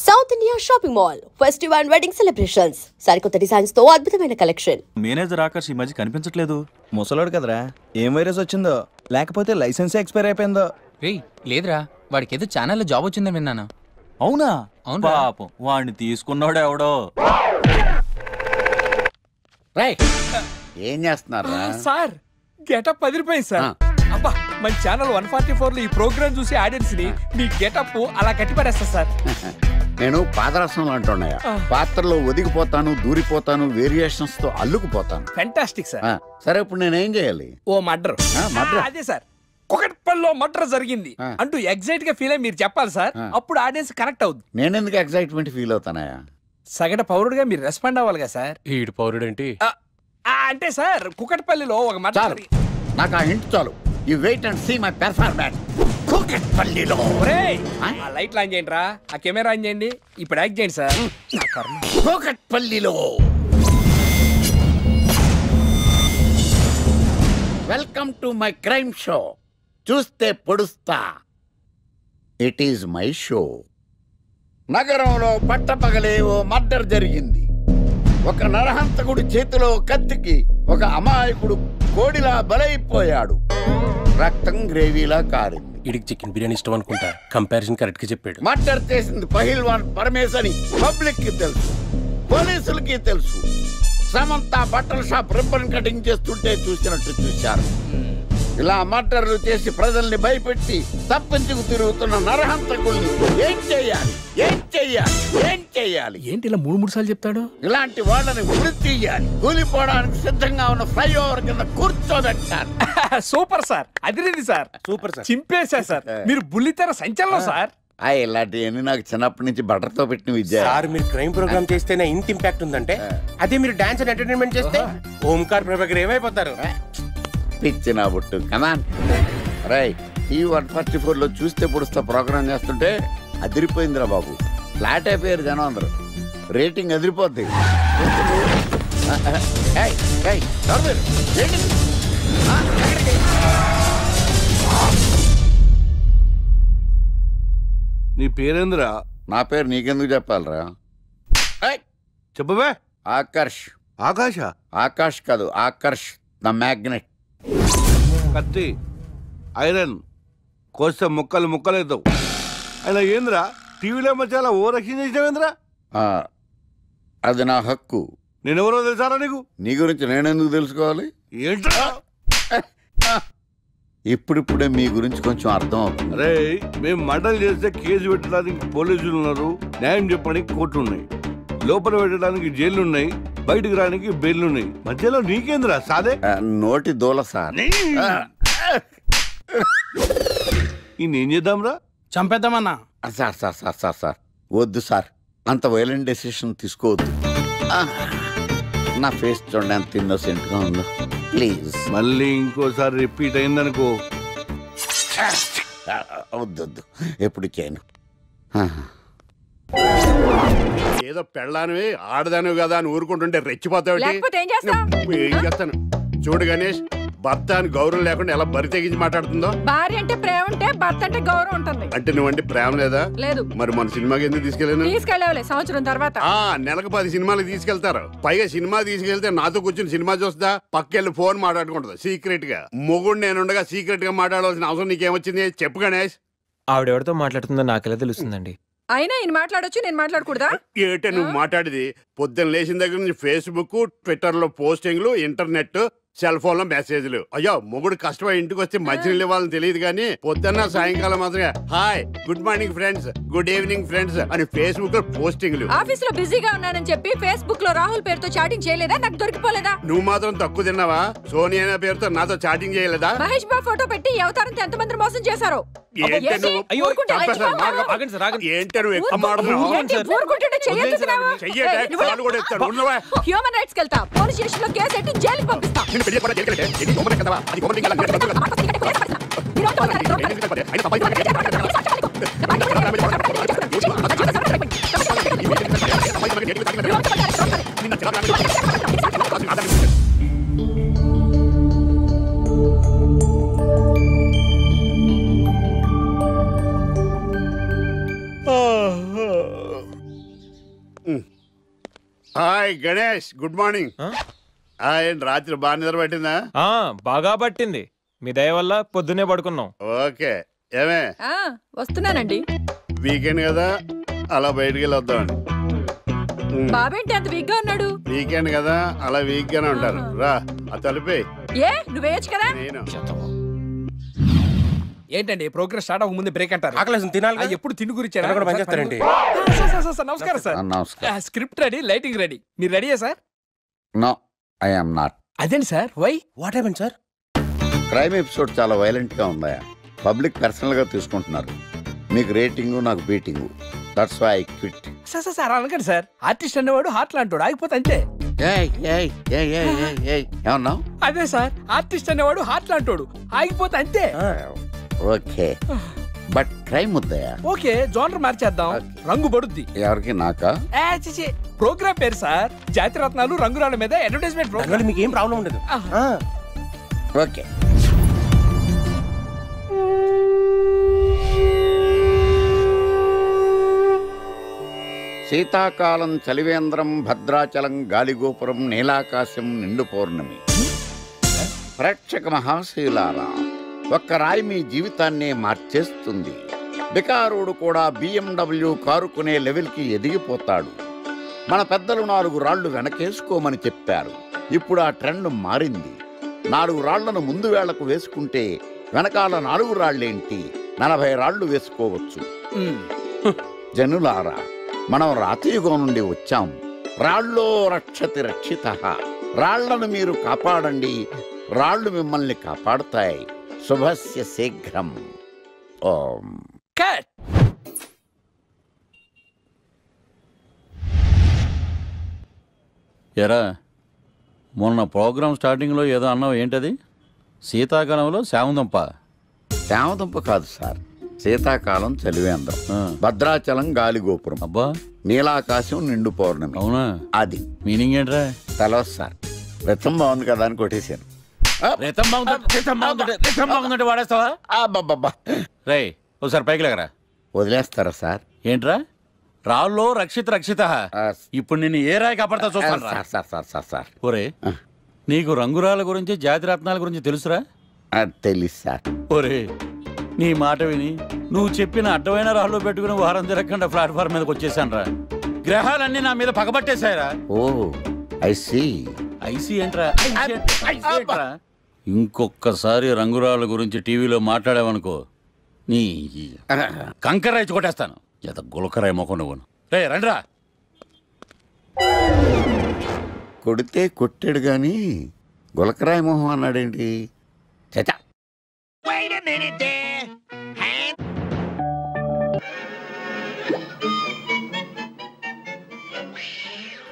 South India shopping mall festival and wedding celebrations సరికొత్త designs తో అద్భుతమైన కలెక్షన్. మేనేజర్ ఆకర్ష్ ఈ మధ్య కనిపించట్లేదు. ముసలోడు కదరా, ఏం వైరస్ వచ్చిందో లేకపోతే లైసెన్స్ ఎక్స్పైర్ అయిపోయిందో. రేయ్ లేదురా, వాడికి ఏదో ఛానల్లో జాబ్ వచ్చిందని విన్నాను. అవునా? అవును పాపం వాడిని తీసుకున్నాడు ఎవడో. ఏం చేస్తున్నారా సార్? గెటప్ 10 రూపాయలు సార్. అబ్బా, మన ఛానల్ 144 లో ఈ ప్రోగ్రామ్ చూసి ఆడియన్స్ ని మీ గెటప్ అలా కట్టిపడేస్తా సార్. నేను పాదరసంలో అంటున్నాయా, పాత్రలో ఒదిగిపోతాను, దూరిపోతాను, వేరియేషన్స్ తో అల్లుకుపోతాను. Fantastic sir. సరే ఇప్పుడు నేనేం చేయాలి? ఓ మర్డర్. అదే సార్, కుకట్పల్లిలో మర్డర్ జరిగింది అంటూ ఎగ్జైట్ గా ఫీల్ అయ్యి మీరు చెప్పాలి సార్. అప్పుడు ఆడియన్స్ కనెక్ట్ అవుద్ది. నేనెందుకు ఎక్సైట్మెంట్ ఫీల్ అవుతానయా? సగట పౌరుడుగా మీరు రెస్పాండ్ అవ్వాలిగా సార్. ఈడు పౌరుడేంటి? అంటే సార్ కుకట్పల్లిలో ఒక మర్డర్. నాకు ఆ హింట్ చాలు. You wait and see my performance. కుకట్పల్లిలో ఆ లైట్లు ఆన్ చేయండి రా, ఆ కెమెరా ఆన్ చేయండి, ఇప్పుడు యాక్ట్ చేయండి సార్. కుకట్పల్లిలో welcome to my crime show. చూస్తే పొడుస్తా, ఇట్ ఈజ్ మై షో. నగరంలో పట్టపగలే ఓ మర్డర్ జరిగింది. ఒక నరహంతకుడి చేతిలో కత్తికి ఒక అమాయకుడు కోడిలా బలైపోయాడు. రక్తం గ్రేవీలా కారింది. ఇడికి చికెన్ బిర్యానీ ఇష్టం అనుకుంటా. కంపారిజన్ కరెక్ట్ గా చెప్పాడు. మర్డర్ చేసింది పహిల్వాన్ పరమేశ్ అని పబ్లిక్ కి తెలుసు, పోలీసులకి తెలుసు. సమంత బట్టల షాప్ రిబ్బన్ కటింగ్ చేస్తుంటే చూసినట్టు చూశారు. ఇలా మర్డర్లు చేసి ప్రజల్ని భయపెట్టి తప్పించుకు తిరుగుతున్న నరహంతకుల్ని ఏం చెయ్యాలి, ఏం చెయ్యాలి, ఏం చెయ్యాలి? ఏంటి ఇలా 3 సార్లు చెప్తాడు? ఇలాంటి వాళ్ళని వృత్తి తీయాలి. కూలిపోవడానికి సిద్ధంగా ఉన్న ఫ్లైఓవర్ కింద కూర్చోబెట్టాలి. సూపర్ సార్, అదిరింది సార్. సూపర్ సార్, చింపేశా సార్. మీరు బుల్లితెర సంచలనం సార్. ఇలాంటివన్నీ నాకు చిన్నప్పటి నుంచి బట్టర్తో పెట్టిన విద్య. సార్ మీరు క్రైమ్ ప్రోగ్రామ్ చేస్తేనే ఇంత ఇంపాక్ట్ ఉందంటే, అదే మీరు డాన్స్ అండ్ ఎంటర్టైన్మెంట్ చేస్తే ఓంకార్ ప్రభాకర్ ఏమైపోతారు? పిచ్చిన బుట్టు కమాన్. రైట్, ఈ 144 లో చూస్తే పొడుస్తా ప్రోగ్రామ్ చేస్తుంటే అదిరిపోయిందిరా బాబు. ఫ్లాట్ అయిపోయారు జనం అందరు. రేటింగ్ అదిరిపోద్ది. నీ పేరేంద్రా? నా పేరు నీకెందుకు చెప్పాలరా? చెప్పవే. ఆకర్ష్. ఆకాశ? ఆకాష్ కాదు, ఆకర్ష్ ద మ్యాగ్నెట్. కత్తి, ఐరన్ కోస్తే ముక్కలు ముక్కలవుతావు. అయినా ఏంద్రా టీవీలో మధ్య ఓ రక్షణ చేసినావేంద్రా? అది నా హక్కు. నేనెవరో తెలుసారా నీకు? నీ గురించి నేనెందుకు తెలుసుకోవాలి? ఏంట్రా? ఇప్పుడిప్పుడే మీ గురించి కొంచెం అర్థం అవుతుంది. అరే, మేము మర్డర్ చేస్తే కేసు పెట్టడానికి పోలీసులు ఉన్నారు, న్యాయం చెప్పడానికి కోర్టులు ఉన్నాయి, లోపల పెట్టడానికి జైలు ఉన్నాయి, బయటకు రానికి బెయిల్ ఉన్నాయి. మధ్యలో నీకేంద్రా సాదే? నోటి దూల సార్. ఏం చేద్దాంరా? చంపేద్దామన్నా. Sir sir sir sir sir వద్దు సార్, అంత వైలెంట్ డెసిషన్ తీసుకోవద్దు. నా ఫేస్ చూడండి ఎంత ఇన్నోసెంట్ గా ఉందో. ప్లీజ్ మళ్ళీ ఇంకోసారి రిపీట్ అయిందనుకో. వద్దొద్దు, ఎప్పుడు చేయను. ఏదో పెళ్ళానివి ఆడదానివి కదా అని ఊరుకుంటుంటే రెచ్చిపోతావు. ఏం చేస్తాను చూడు గణేష్, భర్త అని గౌరవం లేకుండా ఎలా బరి తెగించి మాట్లాడుతుందో. భార్య అంటే ప్రేమ ఉంటే భర్త అంటే గౌరవం ఉంటుంది. అంటే నువ్వంటే ప్రేమ లేదా? లేదు. మరి మన సినిమాకి ఎందుకు తీసుకెళ్ళాను? తీసుకెళ్ళవలే సంవత్సరం తర్వాత. నెలకు 10 సినిమాలు తీసుకెళ్తారు. పైగా సినిమా తీసుకెళ్తే నాతో కూర్చుని సినిమా చూస్తా, పక్కెళ్ళి ఫోన్ మాట్లాడుకుంటుంది సీక్రెట్ గా. మొగుడు నేనుండగా సీక్రెట్ గా మాట్లాడాల్సిన అవసరం నీకేమొచ్చింది చెప్పు గణేష్. ఆవిడెవరితో మాట్లాడుతుందో నాకెలా తెలుస్తుందండి? అయినా ఈయన మాట్లాడొచ్చు, నేను మాట్లాడకూడదా? ఏటే నువ్వు మాట్లాడేది? పొద్దున్న లేచిన దగ్గర నుంచి ఫేస్బుక్, ట్విట్టర్ లో పోస్టింగ్లు, ఇంటర్నెట్, సెల్ ఫోన్ లో మెసేజ్లు. అయ్యో, మొగుడు కష్టమై ఇంటికి వస్తే మంచినీళ్ళు ఇవ్వాలని తెలియదు కానీ పొద్దున్న సాయంకాలం మాత్రమే hi, good morning friends, good evening friends అని ఫేస్బుక్ లో పోస్టింగ్లు. ఆఫీస్ లో బిజీగా ఉన్నానని చెప్పి ఫేస్బుక్ లో రాహుల్ పేరుతో చాటింగ్ చేయలేదా? నాకు దొరికిపోలేదా? నువ్వు మాత్రం తక్కువ తిన్నావా? సోనియా అనే పేరుతో నాతో చాటింగ్ చేయలేదా? మహేష్ బాబు ఫోటో పెట్టి అవతారంతో ఎంతమంది మోసం చేశారు. ఏంటే నువ్వు ఎక్కువ హ్యూమన్ రైట్స్ వెళ్తా, పోలీస్ స్టేషన్ లో కేసు పెట్టి జైలుకి పంపిస్తా. Hi Ganesh, good morning. ఏంటి రాత్రి బాగా నిద్ర పట్టిందా? బాగా పట్టింది. మీ దయ వల్ల పొద్దునే పడుకున్నాం. ఓకే. ఏమే వస్తున్నానండి. వీకెండ్ కదా, అలా బయటికి వెళ్ళి వద్దామండి. బాబేంటి అంత వీక్ గా ఉన్నాడు? వీకెండ్ కదా, అలా వీక్ గానే ఉంటారు. రా, ఆ తలిపే. నువ్వేయచ్చు కదా. ఏంటండి ప్రోగ్రెస్ స్టార్ట్ అవ్వక ముందే బ్రేక్ అంటారు? ఆకలేసం తినాలి. ఎప్పుడు తిండి గురించి పనిచేస్తారండి. నమస్కారం సార్. నమస్కారం. Script ready, lighting ready. మీరు రెడీయా sir? No, I am not. అదేంటి sir, why? What happened sir? Crime episode చాలా వైలెంట్ గా ఉందా? పబ్లిక్ పర్సనల్ గా తీసుకుంటున్నారు. మీకు రేటింగ్, నాకు beating. That's why I quit. Sir అనకండి సార్. ఆర్టిస్ట్ అనేవాడు హార్ట్ లాంటాడు, ఆగిపోతే అంతే. ఏమన్నావు? అదే సార్, ఆర్టిస్ట్ అనేవాడు హార్ట్ లాంటాడు, ఆగిపోతే అంతే. ఓకే, బట్ క్రైమ్ వద్దయా? ఓకే, జోనర్ మార్చేద్దాం. రంగు పడుద్ది. ఎవరికి? నాకా? ప్రోగ్రామ్ పేరు సార్ జాతిరత్నాలు రంగురాళ్ళ మీద అడ్వర్టైజ్మెంట్ ప్రోగ్రామ్. మీకు ఏం ప్రాబ్లం ఉండదు. ఓకే. శీతాకాలం చలివేంద్రం, భద్రాచలం గాలిగోపురం, నీలాకాశం, నిండు పౌర్ణమి. ప్రేక్షక మహాశీలారా, ఒక్క రాయి మీ జీవితాన్నే మార్చేస్తుంది. బికారుడు కూడా BMW కారు కొనే లెవెల్కి ఎదిగిపోతాడు. మన పెద్దలు 4 రాళ్లు వెనకేసుకోమని చెప్పారు. ఇప్పుడు ఆ ట్రెండ్ మారింది. 4 రాళ్లను ముందు వేళ్లకు వేసుకుంటే వెనకాల 4 రాళ్లేంటి, 40 రాళ్లు వేసుకోవచ్చు. జనులారా, మనం రాతియుగం నుండి వచ్చాం. రాళ్ళో రక్షతి రక్షితః. రాళ్లను మీరు కాపాడండి, రాళ్లు మిమ్మల్ని కాపాడుతాయి. శుభస్య శీఘ్రం. ఓం. ఎరా, మొన్న ప్రోగ్రామ్ స్టార్టింగ్లో ఏదో అన్నావు, ఏంటది? శీతాకాలంలో శామందంప. శామదుంప కాదు సార్, శీతాకాలం చలివేంద్రం, భద్రాచలం గాలిగోపురం, అబ్బా, నీలాకాశం, నిండు పౌర్ణమి. అవునా? అది మీనింగ్ ఏంట్రా? తెలవదు సార్. రతం బాగుంది కదా అని కొట్టేశాను. వాడేస్తావా? రే, ఒకసారి పైకి లేకరా. వదిలేస్తారా సార్? ఏంట్రా? రాళ్ళో రక్షిత. ఇప్పుడు నిన్ను ఏ రాయి కాపాడతా చూస్తాను. సార్ ఒరే, నీకు రంగురాల గురించి, జాతి రత్నాల గురించి తెలుసురా? తెలుసు సార్. ఒరే, నీ మాట విని నువ్వు చెప్పిన అడ్డమైన రాళ్ళు పెట్టుకుని వారం తిరగకుండా ప్లాట్ఫామ్ మీదకి వచ్చేసాను రా. గ్రహాలన్నీ నా మీద పగబట్టేశాయరా. ఓ, ఐసీ ఏంట్రా? ఇంకొక్కసారి రంగురాళ్ళ గురించి టీవీలో మాట్లాడావనుకో, నీ కంకరాయి కొట్టేస్తాను. ఎంత గులకరాయి మొక్క నువ్వు. రే రండిరా. కొడితే కొట్టాడు గాని గులకరాయ మొహం అన్నాడేంటి? చచా.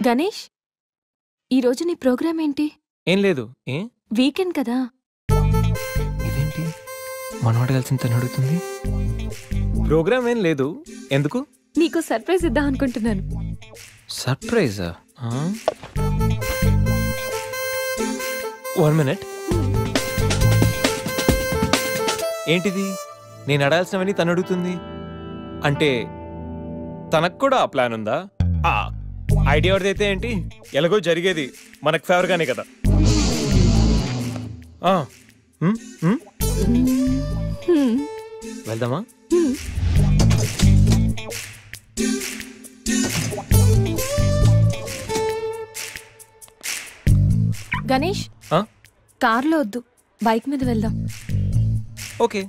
గణేష్, ఈరోజు నీ ప్రోగ్రామ్ ఏంటి? ఏం లేదు. వీకెండ్ కదా. ఇదేంటి మనవాడు కలిసి తను అడుగుతుంది? ప్రోగ్రామ్ ఏం లేదు. ఎందుకు? నీకు సర్ప్రైజ్ ఇద్దాం అనుకుంటున్నాను. సర్ప్రైజా? 1 minute. ఏంటిది? నేను అడాల్సినవని తను అడుగుతుంది అంటే తనకు కూడా ఆ ప్లాన్ ఉందా? ఐడియా ఎవరిదైతే ఏంటి, ఎలాగో జరిగేది మనకు ఫేవర్ గానే కదా. వెళ్దామా? గణేష్, కార్లో వద్దు, బైక్ మీద వెళ్దాం. ఓకే.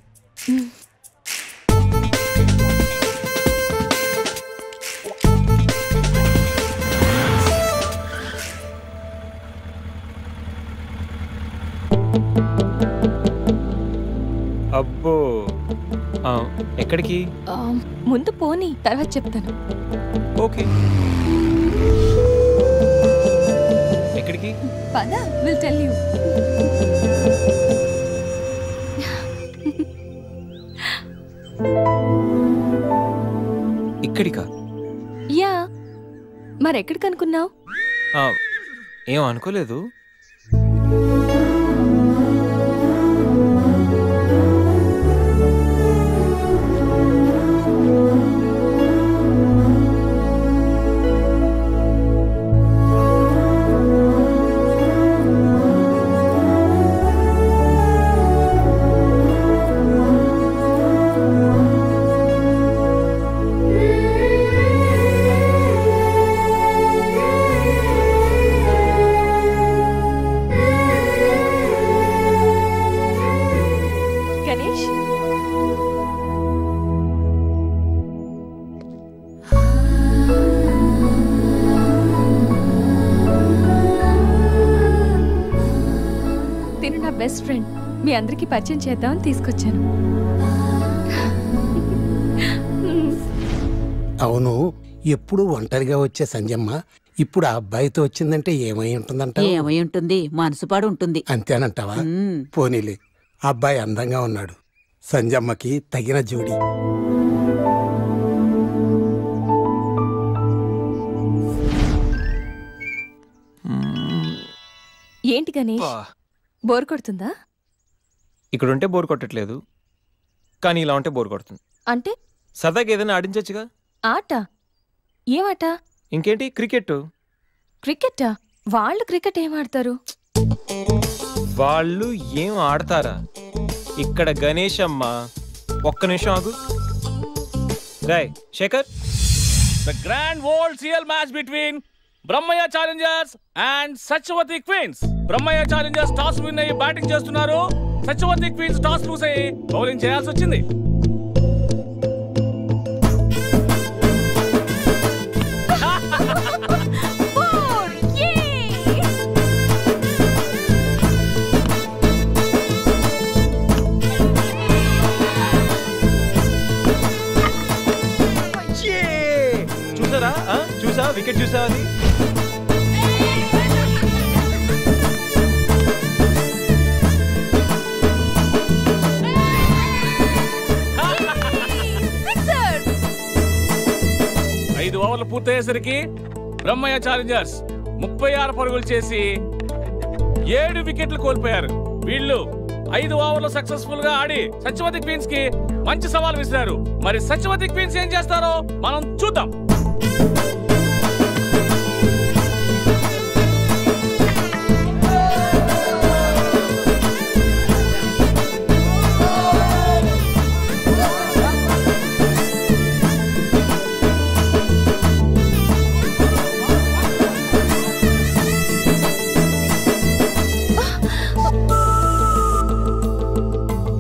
అబ్బో, ఎక్కడికి? ముందు పోనీ, తర్వాత చెప్తాను. ఓకే. ఎక్కడికి? పద, విల్ టెల్ యూ. ఇక్కడికా? యా, మరెక్కడికి అనుకున్నావు? ఏం అనుకోలేదు. Best friend. మీ అందరికి పరిచయం చేద్దామని తీసుకొచ్చాను. అవును, ఎప్పుడు ఒంటరిగా వచ్చే సంజమ్మ ఇప్పుడు ఆ అబ్బాయితో వచ్చిందంటే ఏమై ఉంటుందంట? ఏమై ఉంటుంది, మనసుపాడు ఉంటుంది. అంతేనంటావా? పోనీలే, అబ్బాయి అందంగా ఉన్నాడు, సంజమ్మకి తగిన జోడి. ఏంటి గణేష్, బోర్ కొడుతుందా? ఇక్కడ ఉంటే బోర్ కొట్టట్లేదు, కానీ ఇలా ఉంటే బోర్ కొడుతుంది. అంటే సరదాగా ఏదైనా ఆడించచ్చుగా. ఆట? ఏమాట? ఇంకేంటి, క్రికెట్. క్రికెటా? వాళ్ళు క్రికెట్ ఏం ఆడతారు? వాళ్ళు ఏం ఆడతారా? ఇక్కడ గణేష్ అమ్మ, ఒక్క నిమిషం ఆగు. Rai Shekhar, The grand world CL match between Brahmaya Challengers and Sachwati Queens. Brahmaya Challengers toss win అయ్యి బ్యాటింగ్ చేస్తున్నారు. సత్యవతి క్వీన్స్ టాస్ లూస్ అయ్యి బౌలింగ్ చేయాల్సి వచ్చింది. చూసారా? చూసా, వికెట్ చూసా అది. ఐదు ఓవర్లు పూర్తయ్యేసరికి బ్రహ్మయ్య ఛాలెంజర్స్ 36 పరుగులు చేసి 7 వికెట్లు కోల్పోయారు. వీళ్ళు 5 ఓవర్లు సక్సెస్ఫుల్ గా ఆడి సత్యవతి క్వీన్స్ కి మంచి సవాల్ విసిరారు. మరి సత్యవతి క్వీన్స్ ఏం చేస్తారో మనం చూద్దాం.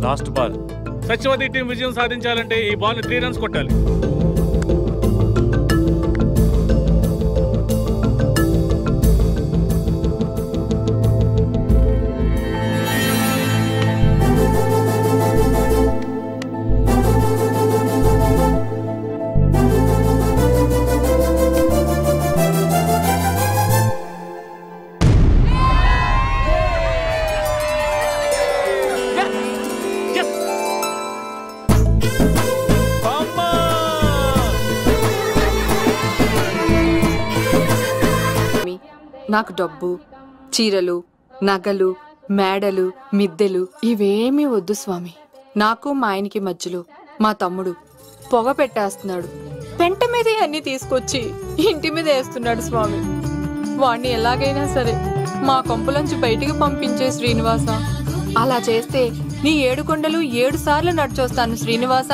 Last ball. సత్యవతి టీం విజయం సాధించాలంటే ఈ బాల్ ని 3 రన్స్ కొట్టాలి. నాకు డబ్బు, చీరలు, నగలు, మేడలు, మిద్దెలు ఇవేమీ వద్దు స్వామి. నాకు మా ఆయనకి మధ్యలో మా తమ్ముడు పొగ పెట్టేస్తున్నాడు. పెంట మీద అన్ని తీసుకొచ్చి ఇంటి మీద వేస్తున్నాడు స్వామి. వాణ్ణి ఎలాగైనా సరే మా కొంపలోంచి బయటికి పంపించే శ్రీనివాస. అలా చేస్తే నీ 7 కొండలు 7 సార్లు నడిచొస్తాను శ్రీనివాస.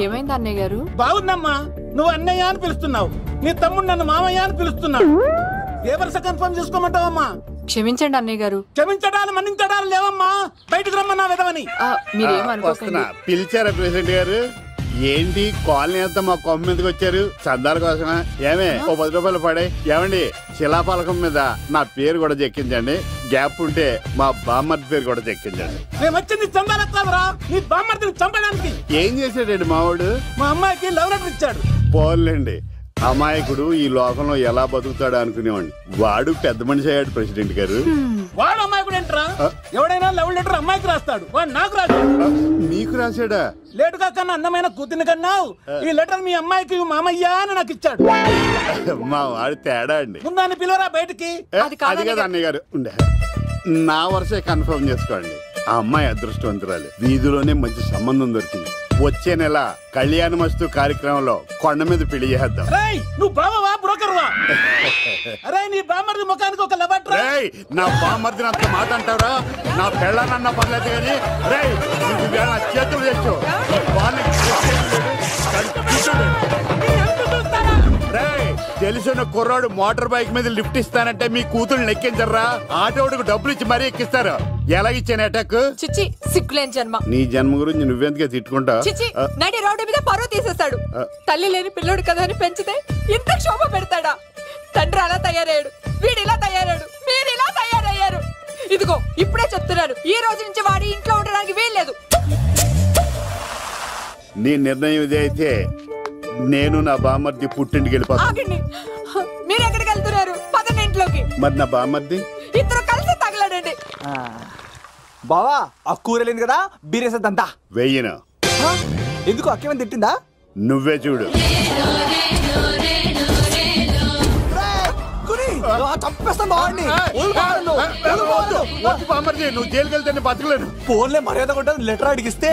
ఏమైంది అన్నయ్య గారు? బాగుందమ్మా, నువ్వు అన్నయ్య అని పిలుస్తున్నావు, నీ తమ్ముడు నన్ను మామయ్య అని పిలుస్తున్నాడు. ఏ వరుస కన్ఫర్మ్ చేసుకోమంటావమ్మా? క్షమించండి అన్నయ్య గారు. క్షమించడాలు మన్నించడాలు లేవమ్మా, బయటకు రమ్మన్నా విధవని. మీరేమనుకోకండి. పిలిచారా ప్రెసిడెంట్ గారు? ఏంటి కాలనీ అంతా మా కొమ్మ మీదకి వచ్చారు? చందాల కోసమా? ఏమే ఓ 10 రూపాయలు పడే. ఏమండి, శిలాపాలకం మీద నా పేరు కూడా చెక్కించండి. గ్యాప్ ఉంటే మా బామ్మర్ది పేరు కూడా చెక్కించండి. మేము వచ్చింది చందాలకు కాదురా, నీ బామ్మర్దిని చంపడానికి. ఏం చేశాడండి మావాడు? మా అమ్మాయికి లవ్ లెటర్ ఇచ్చాడు. పోన్లేండి, అమాయకుడు ఈ లోకంలో ఎలా బతుకుతాడు అనుకునేవాడిని. వాడు పెద్ద మనిషి అయ్యాడు ప్రెసిడెంట్ గారు. వాడు అమ్మాయికుడు ఏంట్రా? ఎవడైనా లవ్ లెటర్ అమ్మాయికి రాస్తాడు, వాడు నాకు రాశాడు. నీకు రాశాడా? లేటుగా కన్నా అందమైన కూతుని కన్నావు. ఈ లెటర్ మీ అమ్మాయికి మామయ్య అని నాకు ఇచ్చాడు. మా వాడు తేడా అండి. ముందాన్ని పిలవరా బయటికి. అది కదా అన్నయ్య గారు. ఉండే నా వరుసే కన్ఫర్మ్ చేసుకోండి. ఆ అమ్మాయి అదృష్టవంతురాలి, వీధిలోనే మంచి సంబంధం దొరికింది. వచ్చే నెల కళ్యాణ మస్తు కార్యక్రమంలో కొండ మీద పెళ్లి చేద్దాం. నువ్వు బావవా బ్రోకర్వా? అరే నీ బామ్మర్ది ముఖానికి ఒక లెటర్. నా బామ్మర్దిని అంత మాట అంటారా? నా పెళ్ళనన్నా పర్లేదు కానీ రేయ్ నా చేతులు తెచ్చు. తెలిసిన కుర్రాడు మోటార్ బైక్ మీద లిఫ్ట్ ఇస్తానంటే మీ కూతురు ఎక్కించరా? ఆటోడికి డబ్బులు ఇచ్చి మరీ ఎక్కిస్తారు. ఎలా ఇచ్చాను అటాక్? చిచ్చి, సిగ్గులేని జన్మ. నీ జన్మ గురించి నువ్వెందుకే తిట్టుకుంటా? చిచ్చి, నడి రోడ్డు మీద పరువు తీసేస్తాడు. తల్లి లేని పిల్లోడు కదా అని పెంచితే ఇంత క్షోభ పెడతాడా? తండ్రి అలా తయారయ్యాడు, వీడు ఇలా తయారయ్యాడు, మీరు ఇలా తయారయ్యారు. ఇదిగో ఇప్పుడే చెప్తున్నాను, ఈ రోజు నుంచి వాడి ఇంట్లో ఉండడానికి వీల్లేదు. నీ నిర్ణయం ఇదే అయితే నేను నా బామ్మర్ది పుట్టింటికి వెళ్ళిపోతాను. ఆగండి, మీరు ఎక్కడికి వెళ్తున్నారు? పదండి ఇంట్లోకి. మరి నా బామ్మర్ది ఇద్దరు కలిసి తగలడండి. బావా ఆ కూరలేదు కదా బీరేసేద్దంతా. వెయ్యను. ఎందుకు అక్కేమని తిట్టిందా? నువ్వే చూడు. నువ్వు జైలుకి వెళ్తే బతకలేను. ఫోన్లే మర్యాద కొట్టా లెటర్ అడిగిస్తే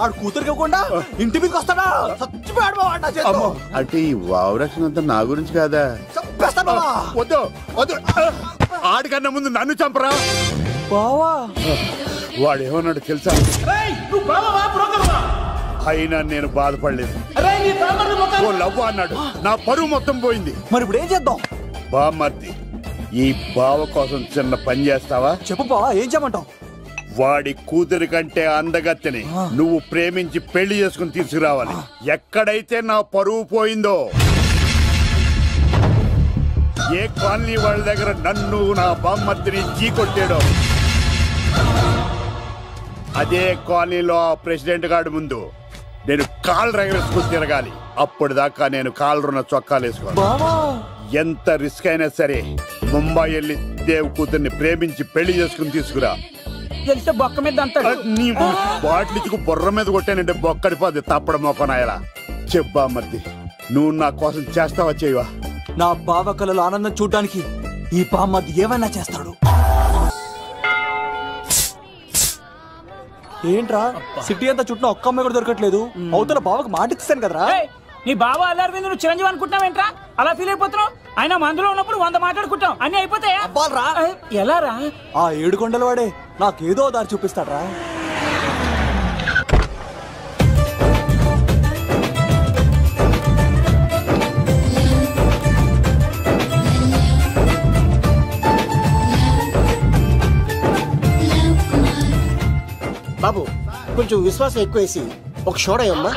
ఆడు కూతురికి ఇవ్వకుండా ఇంటి మీదకి వస్తాడా? చచ్చిపోయాడు. అంటే ఈ వావరక్షణ అంతా నా గురించి కాదా? వద్దు వద్దు, ఆడికన్నా ముందు నన్ను చంపరా. బావా వాడు ఏమన్నాడు తెలుసా? అయినా నేను బాధపడలేదు. ఓ లవ్వ అన్నాడు, నా పరువు మొత్తం పోయింది. మరి ఇప్పుడు ఏం చేద్దాం? బామ్మర్ది, ఈ బావ కోసం చిన్న పని చేస్తావా? చెప్పు బావా, ఏం చేయమంటావు? వాడి కూతురి కంటే అందగత్తెని నువ్వు ప్రేమించి పెళ్లి చేసుకుని తీసుకురావాలి. ఎక్కడైతే నా పరువు పోయిందో, ఏ కాలనీ వాళ్ళ దగ్గర నన్ను నా బామ్మర్దిని చీకొట్టాడో, అదే కాలనీలో ఆ ప్రెసిడెంట్ గారి ముందు నేను కాళ్ళు రగరేసుకుని తిరగాలి. అప్పుడు దాకా నేను కాళ్ళరున్న చొక్కాలు వేసుకోవాలి. ఎంత రిస్క్ అయినా సరే ముంబై వెళ్ళి దేవ్ కూతుర్ని ప్రేమించి పెళ్లి చేసుకుని తీసుకురా. బొక్క మీద నీ బాటిలిచ్చుకు బొర్ర మీద కొట్టానంటే బొక్కడిపోద్ది తప్పడం మొక్కనాయలా. చెప్పా మర్ది, నువ్వు నా కోసం చేస్తావా చేయవా? నా బావ కళలో ఆనందం చూడడానికి ఈ బామ్మది ఏమైనా చేస్తాడు. ఏంట్రా సిటీ అంతా చుట్టూ ఒక్క అమ్మాయి కూడా దొరకట్లేదు. అవతల బావకు మాట ఇస్తాను కదరా. నీ బావ అల్లారి నువ్వు చిరంజీవి అనుకుంటున్నావేంట్రా? అలా ఫీల్ అయిపోతున్నావు? ఆయన మందులో ఉన్నప్పుడు 100 మాట్లాడుకుంటాం, అన్ని అయిపోతాయా? ఎలా రా? ఆ 7 కొండల వాడే నాకేదో దారి చూపిస్తాడ్రా. బాబు కొంచెం విశ్వాసం ఎక్కువేసి ఒక షోడయమ్మా.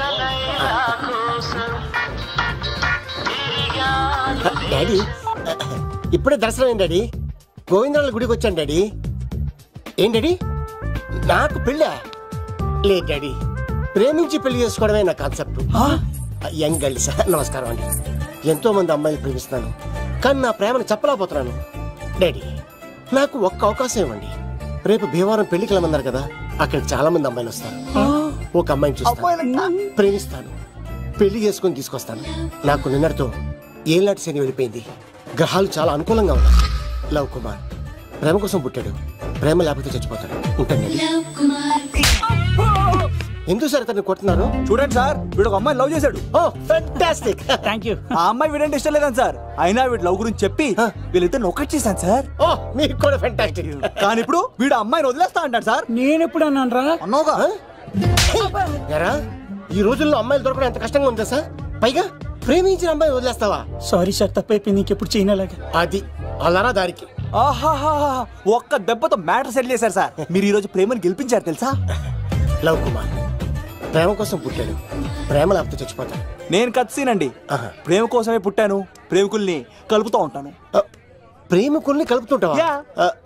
డాడీ ఇప్పుడే దర్శనం ఏంటి డాడీ? గోవిందరాల గుడికి వచ్చాను డాడీ. ఏం డాడీ నాకు పెళ్ళా? లేదు డాడీ, ప్రేమించి పెళ్లి చేసుకోవడమే నా కాన్సెప్ట్. యంగ్ గర్ల్స్ నమస్కారం అండి. ఎంతో మంది అమ్మాయిలు ప్రేమిస్తున్నాను, కానీ నా ప్రేమను చెప్పలేకపోతున్నాను. డాడీ నాకు ఒక్క అవకాశం ఇవ్వండి. రేపు భీమవరం పెళ్లికి వెళ్ళమన్నారు కదా, అక్కడికి చాలా మంది అమ్మాయిలు వస్తారు. ఒక అమ్మాయిని చూస్తాను, ప్రేమిస్తాను, పెళ్లి చేసుకుని తీసుకొస్తాను. నాకు నిన్నటితో ఏళ్ళనాటి శని వెళ్ళిపోయింది. గ్రహాలు చాలా అనుకూలంగా ఉన్నాయి. లవ్ కుమార్ ప్రేమ కోసం పుట్టాడు, ప్రేమ లేకపోతే చచ్చిపోతాడు. ఉంటాను. ఎందుకు సార్ అతన్ని కొడుతున్నారు? చూడండి సార్, వీడు ఒక అమ్మాయి లవ్ చేశాడు. Fantastic, thank you. ఆ అమ్మాయి వీడంటే ఇష్టం లేదని సార్, అయినా వీడు లవ్ గురించి చెప్పి వీళ్ళిద్దరు ఒకటి చేశాను సార్. మీకు కూడా ఫ్యాంటాస్టిక్. కానీ ఇప్పుడు వీడు అమ్మాయిని వదిలేస్తా అంటాడు సార్. నేను ఎప్పుడు అన్నాను రా? అన్నావుగా. ఈ రోజుల్లో అమ్మాయిలు దొరకడం ఎంత కష్టంగా ఉందా సార్? పైగా ప్రేమించిన అమ్మాయి వదిలేస్తావా? సారీ సార్, తప్పైపోయింది. ఇంకెప్పుడు చేయనలాగా. అది అలారా దారికి. ఆహాహా, ఒక్క దెబ్బతో మ్యాటర్ సెటిల్ చేశారు సార్. మీరు ఈ రోజు ప్రేమను గెలిపించారు తెలుసా? లవ్ కుమార్ ప్రేమ కోసం పుట్టాడు, ప్రేమ లేకపోతే చచ్చిపోతాడు. నేను కత్సీనండి, ప్రేమ కోసమే పుట్టాను, ప్రేమికుల్ని కలుపుతూ ఉంటాను. ప్రేమికుల్ని కలుపుతుంటావా?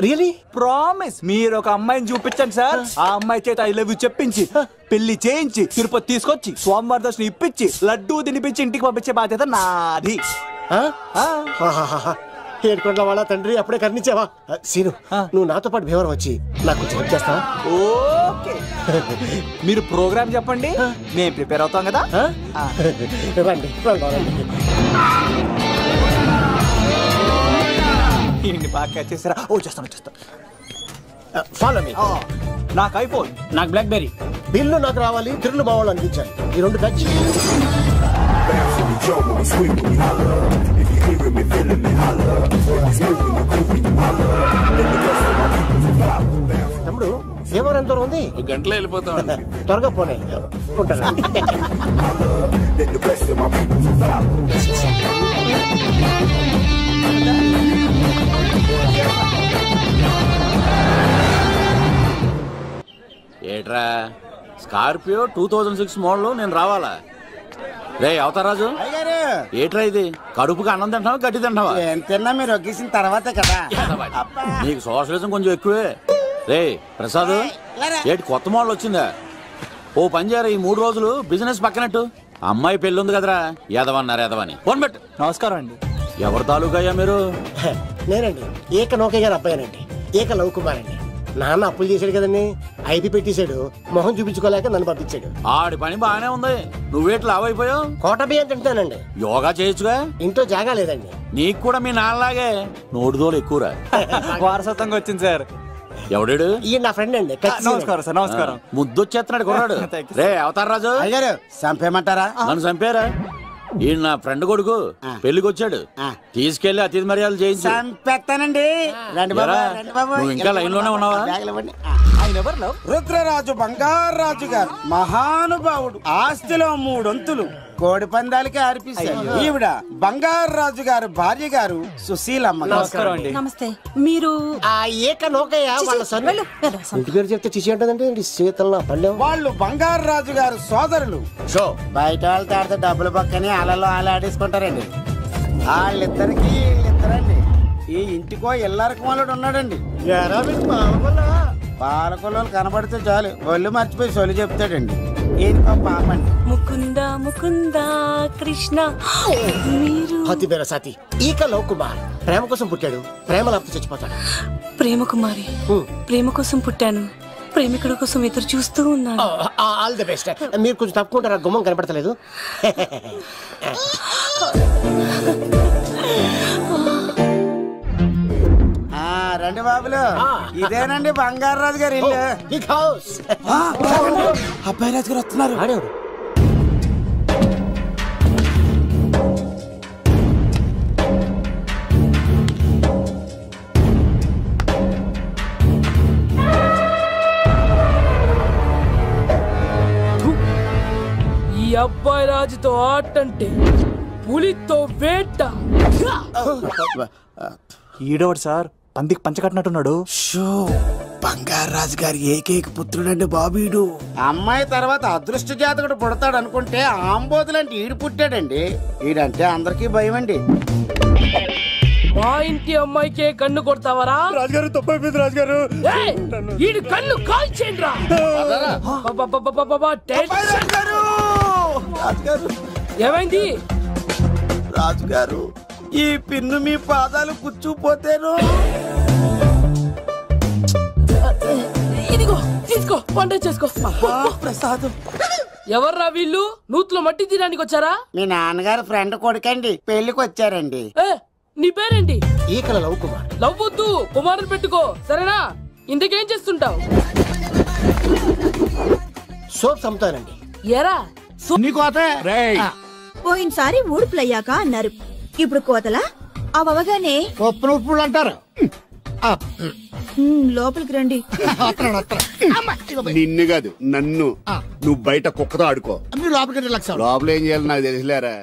రియలీ? ప్రామిస్. మీరు ఒక అమ్మాయిని చూపించండి సార్, ఆ అమ్మాయి చేత ఐ లవ్ యూ చెప్పించి పెళ్లి చేయించి తిరుపతి తీసుకొచ్చి స్వామివారి దర్శనం ఇప్పించి లడ్డూ తినిపించి ఇంటికి పంపించే బాధ్యత నాది. ఏడుకొండల వాళ్ళ తండ్రి అప్పుడే కర్ణించావా? సీను, నువ్వు నాతో పాటు భీవరం వచ్చి నాకు కొంచెం హెల్ప్ చేస్తావా? ఓకే, మీరు ప్రోగ్రామ్ చెప్పండి, మేము ప్రిపేర్ అవుతాం కదా. రండి రండి. బాగా చేస్తారా? ఓ చేస్తాను చేస్తాను. Follow me. నాకు ఐఫోన్, నాకు బ్లాక్బెర్రీ. బిల్లు నాకు రావాలి, తిరులు మా వాళ్ళు అనిపించాలి. ఈ రెండు ఖర్చు. తమ్ముడు భీమవరం ఎంత దూరం ఉంది? 1 గంటలో వెళ్ళిపోతాం. త్వరగా పోనీ. ఉంటాను. ఏట్రా స్కార్పియో 2006 మోడల్ నేను రావాలా? రే అవతారాజు, ఏట్రా ఇది కడుపుకి అన్నం తింటావా గడ్డి తింటావా? ఏం తిన్నా మీరు ఒగ్గేసిన తర్వాతే కదా. నీకు సోషలిజం కొంచెం ఎక్కువే. రే ప్రసాద్, ఏటి కొత్త మోడల్ వచ్చిందా? ఓ పని చేయరా, ఈ 3 రోజులు బిజినెస్ పక్కనట్టు. అమ్మాయి పెళ్ళి ఉంది కదరా, ఎదవన్నారు ఎదవని. ఫోన్ పెట్టు. నమస్కారం అండి. ఎవరి తాలూకయ్యా మీరు? నేనండి ఏక నౌకయ్య గారు అబ్బాయినండి, ఏక లవ్ కుమార్ అండి. నాన్న అప్పులు చేశాడు కదండి, ఐపీ పెట్టేశాడు, మొహం చూపించుకోలేక నన్ను పంపించాడు. ఆడి పని బాగానే ఉంది, నువ్వేట్లు లావైపోయావు. కోట బియ్యం తింటానండి. యోగా చేయొచ్చుగా. ఇంట్లో జాగా లేదండి. నీకు కూడా మీ నాన్నలాగే నోటిదోలు ఎక్కువరా. వారసత్వంగా వచ్చింది సార్. ఎవడాడు? ఈ నా ఫ్రెండ్ అండి. నమస్కారం సార్. నమస్కారం. ముద్దొచ్చేస్తున్నాడు కుర్రాడు. రే అవతార్ రాజు, అయ్యారు చంపేయమంటారా? నన్ను చంపారా? ఈయన నా ఫ్రెండ్ కొడుకు పెళ్లికి వచ్చాడు, తీసుకెళ్లి అతిథి మర్యాదలు చేయించు. చంపేస్తానండి. రండి బాబు, రండి బాబు. నువ్వు ఇంకా లైన్ లోనే ఉన్నావా? రుద్రరాజు బంగారాజు గారు మహానుభావుడు, ఆస్తిలో 3 వంతులు కోడి పందాలకి అర్పిస్తారు. ఈవిడ బంగారాజు గారు భార్య గారు సుశీలమ్మ. నమస్కారం అండి. నమస్తే. మీరు ఆ ఏక నౌకయ్య వాళ్ళ సొంత ఇంటి పేరు చెప్తే చిచి ఉంటదండి. శీతల పల్లెం. వాళ్ళు బంగారాజు గారు సోదరులు. షో బయట వాళ్ళతో ఆడితే డబ్బులు పక్కనే అలలో ఆడేసుకుంటారండి. వాళ్ళిద్దరికి వీళ్ళిద్దరండి. ఈ ఇంటికో ఇల్లరకం వాళ్ళడు ఉన్నాడండి. పాలకొల్లు కనబడితే చాలు ఒళ్ళు మర్చిపోయి సొలి చెప్తాడండి. పాపండి. ముకుంద ముకుంద కృష్ణ. హతి బేర సాతి ఈక లవ్ కుమార్ ప్రేమ కోసం పుట్టాడు, ప్రేమ లేకపోతే చచ్చిపోతాడు. ప్రేమ కుమారి, ప్రేమ కోసం పుట్టాను, ప్రేమికుడు కోసం ఎదురు చూస్తూ ఉన్నాను. All the best. మీరు కొంచెం తప్పుకుంటారా, గుమ్మం కనపడతలేదు. రండి బాబులు, ఇదేనండి బంగారాజు గారి ఇల్లు. అబ్బాయి రాజు గారు వస్తున్నారు. ఈ అబ్బాయి రాజుతో ఆటంటే పులితో వేట. ఈడోడు సార్, పందికి పంచకట్టినట్టున్నాడు. బంగారాజు గారి ఏకైక పుత్రుడండి బాబీడు. అమ్మాయి తర్వాత అదృష్ట జాతకుడు పుడతాడు అనుకుంటే ఆంబోతులంటే ఈడు పుట్టాడండి. ఈడంటే అందరికీ భయం అండి. మా ఇంటి అమ్మాయికే కన్ను కొడతావరా? రాజుగారు తప్పైపోయింది రాజుగారు. ఈడు కన్ను కాల్చేయండి రా. ఏమైంది రాజుగారు? ఈ పిన్ను మీ పాదాలు కూర్చుపోతేను. ఇదిగో తీసుకో, వంట చేసుకో. ప్రసాదం. ఎవర్రా వీళ్ళు? నూతులో మట్టి తీయడానికి వచ్చారా? మీ నాన్నగారు ఫ్రెండ్ కొడుకండి, పెళ్లికి వచ్చారండి. నీ పేరేంటి? ఈకల లవ్ కుమార్. లవ్ వద్దు, కుమారుని పెట్టుకో సరేనా? ఇంతకేం చేస్తుంటావు? సోప్స్ అమ్ముతానండి. ఎరా పోయినసారి ఊడుపులయ్యాక అన్నారు, ఇప్పుడు కోతలా? అవగానే ఉప్పులు అంటారు. లోపలికి రండి. నిన్ను కాదు నన్ను. నువ్వు బయట కుక్కతో ఆడుకో. లోపల ఏం చేయాలి నాకు తెలిసిలేరా.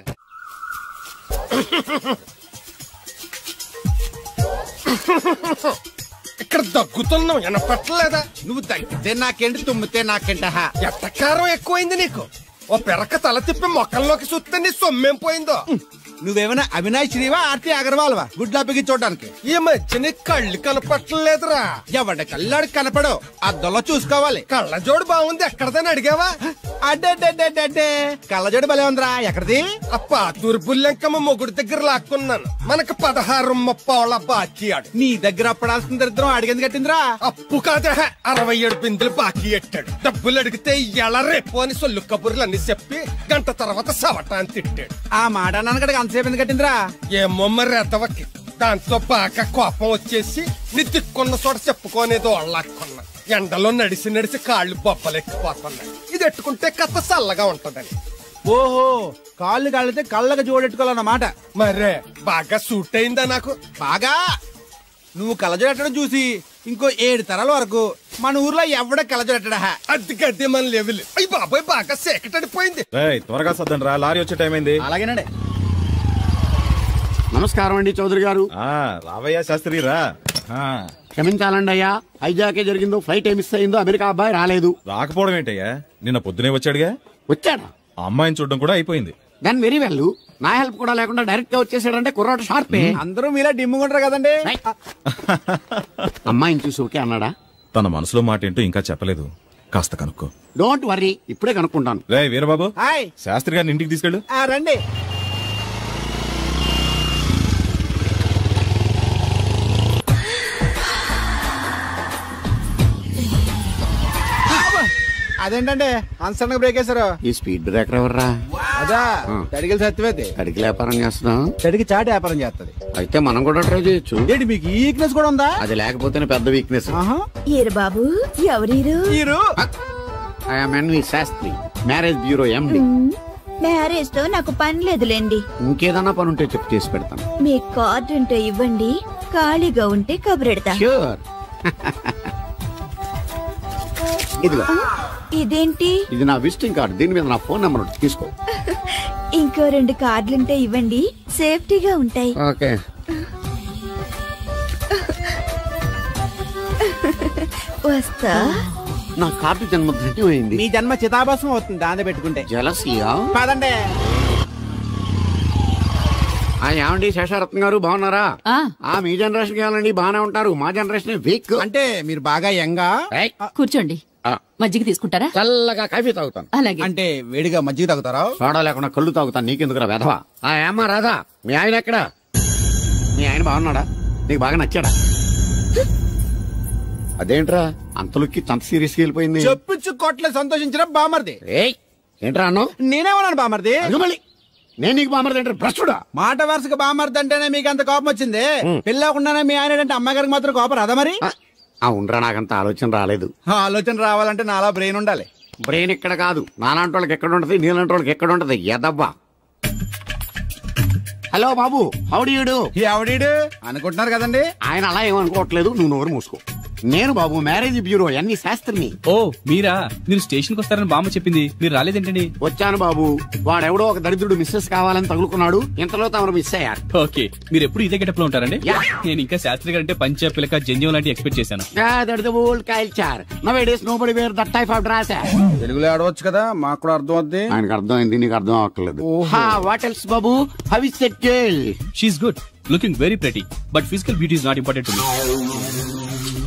ఇక్కడ దగ్గుతున్నావు వినపట్టలేదా? నువ్వు తగ్గితే నాకేంటి, తుమ్మితే నాకేంట. ఎట్టకారం ఎక్కువైంది నీకు. ఓ పెరక తల తిప్పి మొక్కల్లోకి చూస్తే నీ సొమ్మేం పోయిందో. నువ్వేమైనా అవినాష్ శ్రీవా, ఆర్తి అగర్వాల్వా గుడ్లా బిగి చూడడానికి? ఈ మధ్య నీ కళ్ళు కనపట్టలేదురా. ఎవడ కళ్ళాడు కనపడవు, అద్దంలో చూసుకోవాలి. కళ్ళజోడు బాగుంది, ఎక్కడదని అడిగావా? అడ్డే కళ్ళజోడు భలే ఉందిరా. ఎక్కడిది? అప్ప తూర్పుల్లెంకమ్మ మొగుడి దగ్గర లాక్కున్నాను. మనకు 16 బాకీ ఆడు. నీ దగ్గర అప్పడాల్సిన దరిద్రం అడిగింది కట్టిందిరా. అప్పు కాదే 67 బిందులు బాకీ ఎట్టాడు. డబ్బులు అడిగితే ఎలా రేపు అని సొల్లు కబుర్లు అన్ని చెప్పి గంట తర్వాత సవటాన్ని తిట్టాడు. ఆ మాట నాన్నగడికి అంతసేపు ఎందుకు కట్టిందిరా? ఏమో మరి ఎదవకి. దాంతో బాగా కోపం వచ్చేసి నీ దిక్కున్న చోట చెప్పుకోనేదో వాళ్ళకున్నా. ఎండలో నడిచి కాళ్ళు బొబ్బలెక్కిపోతున్నాయి. ఇది ఎట్టుకుంటే కథ చల్లగా ఉంటదని. ఓహో, కాళ్ళు కాళ్ళతే కళ్ళగా జోడెట్టుకోవాలన్నమాట. మరే బాగా సూట్ అయిందా నాకు? బాగా. నువ్వు కళ్ళజోడెట్టడం చూసి ఇంకో 7 తరాల వరకు మన ఊర్లో ఎవడ కళ్ళజోడెట్టడా. అది గడ్డి మన లెవెల్. అయ్యి బాబాయ్ బాగా సేకటడిపోయింది. త్వరగా సర్దండి రా, లారీ వచ్చే టైం అయింది. అలాగేనండి. నమస్కారం అండి చౌదరి గారు. రావయ్యా శాస్త్రి రా. క్షమించాలండి అయ్యా, హైజాకే జరిగిందో, ఫ్లైట్ ఏ మిస్ అయిందో, అమెరికా అబ్బాయి రాలేదు. రాకపోవడం ఏంటయ్యా, నిన్న పొద్దునే వచ్చాడుగా. వచ్చాడా? ఆ అమ్మాయిని చూడడం కూడా అయిపోయింది. దాని వెరీ వెల్. నా హెల్ప్ కూడా లేకుండా డైరెక్ట్ గా వచ్చేసాడంటే కుర్రాడు షార్పే. అందరూ మీలా డిమ్ముకుంటారు కదండి. అమ్మాయిని చూసి ఓకే అన్నాడా? తన మనసులో మాట ఏంటో ఇంకా చెప్పలేదు, కాస్త కనుక్కో. డోంట్ వర్రీ, ఇప్పుడే కనుక్కుంటాను. రే వీరబాబు, హాయ్. శాస్త్రి గారిని ఇంటికి తీసుకెళ్ళు. రండి. అదేంటండి అన్సడన్ గా బ్రేక్ వేశారు? ఈ స్పీడ్ బ్రేకర్ ఎవర్రా? అదా తడిగిలు సత్యవేతి. తడికి వ్యాపారం చేస్తున్నాం. తడికి చాటి వ్యాపారం చేస్తుంది. అయితే మనం కూడా ట్రై చేయొచ్చు. ఏంటి మీకు ఈ వీక్నెస్ కూడా ఉందా? అది లేకపోతేనే పెద్ద వీక్నెస్. ఈరు బాబు ఎవరీరు? N V Sastri, marriage bureau MD. Marriage తో నాకు పని లేదులేండి. ఇంకేదన్నా పని ఉంటే చెప్పి చేసి పెడతాను. మీ కార్డు ఉంటే ఇవ్వండి, ఖాళీగా ఉంటే కబురెడతా. ష్యూర్. ఇదిగో. ఇదేంటి? ఇది నా విజిటింగ్ కార్డు. దీని మీద నా ఫోన్ నెంబర్ తీసుకో. ఇంకో 2 కార్డులుంటే ఇవ్వండి, సేఫ్టీగా ఉంటాయి. ఓకే. వస్తా. నా కార్డు జన్మ ధన్యమైంది. మీ జన్మ చితాభాసం అవుతుంది దాన్ని పెట్టుకుంటే. జలసియా? కాదండి. ఏమండి శేషారత్న గారు బాగున్నారా? మీ జనరేషన్ కావాలండి, బాగానే ఉంటారు. మా జనరేషన్ వీక్. అంటే మీరు బాగా యంగా. కూర్చోండి, మజ్జిగ తీసుకుంటారా? చల్లగా కాఫీ తాగుతాను. అలాగే. అంటే వేడిగా మజ్జిగ తాగుతారా? సోడా లేకుండా కళ్ళు తాగుతాను. నీకెందుకురా వెధవా? ఏమా రాధా, మీ ఆయన ఎక్కడా? మీ ఆయన బాగున్నాడా? నీకు బాగా నచ్చాడా? అదేంట్రా అంతలోకి అంత సీరియస్ గా వెళ్ళిపోయింది? చెప్పుచ్చు కొట్లే సంతోషించిన బామర్ది. ఏంట్రా అన్నావు? నేనేమన్నాను బామర్ది? మళ్ళీ నేను నీకు బామర్ది అంటే భ్రష్టుడా? మాట వరుసగా బామర్ది అంటేనే మీకు అంత కోపం వచ్చింది. పెళ్ళకుండానే మీ ఆయన అంటే అమ్మగారికి మాత్రం కోపం రాదా మరి? అవునరా, నాకంత ఆలోచన రాలేదు. ఆలోచన రావాలంటే నాలా బ్రెయిన్ ఉండాలి. బ్రెయిన్ ఇక్కడ కాదు, నాలాంటి వాళ్ళకి ఎక్కడ ఉంటది, నీలాంటి వాళ్ళకి ఎక్కడ ఉంటది. ఎదవ్వా. హలో బాబు, హౌడీయుడు. ఎవడీడు అనుకుంటున్నారు కదండి. ఆయన అలా ఏమనుకోవట్లేదు, నువ్వు నోరు మూసుకో. నేను బాబు మ్యారేజ్ బ్యూరో ఎన్వి శాస్త్రిని. ఓ మీరా? మీరు స్టేషన్ కి వస్తారని బామ్మ చెప్పింది, మీరు రాలేదేంటండి? వచ్చాను బాబు. వాడెవడో ఒక దరిద్రుడు మిస్సెస్ కావాలని తగులుకున్నాడు. ఇంతలో తమరు మిస్ అయ్యారు. ఓకే, మీరు ఎప్పుడు ఇదే గెటప్ లో ఉంటారండి? నేను ఇంకా శాస్త్రి గారు అంటే పంచ పిలక జంజం లాంటి ఎక్స్పెక్ట్ చేశాను. తెలుగులో ఆడవచ్చు కదా, మాకు కూడా అర్థం అవుద్ది. ఆయనకు అర్థం అయింది, నీకు అర్థం అవ్వట్లేదు. What else Babu? How is that girl? She is good, looking very pretty, but physical beauty is not important to me.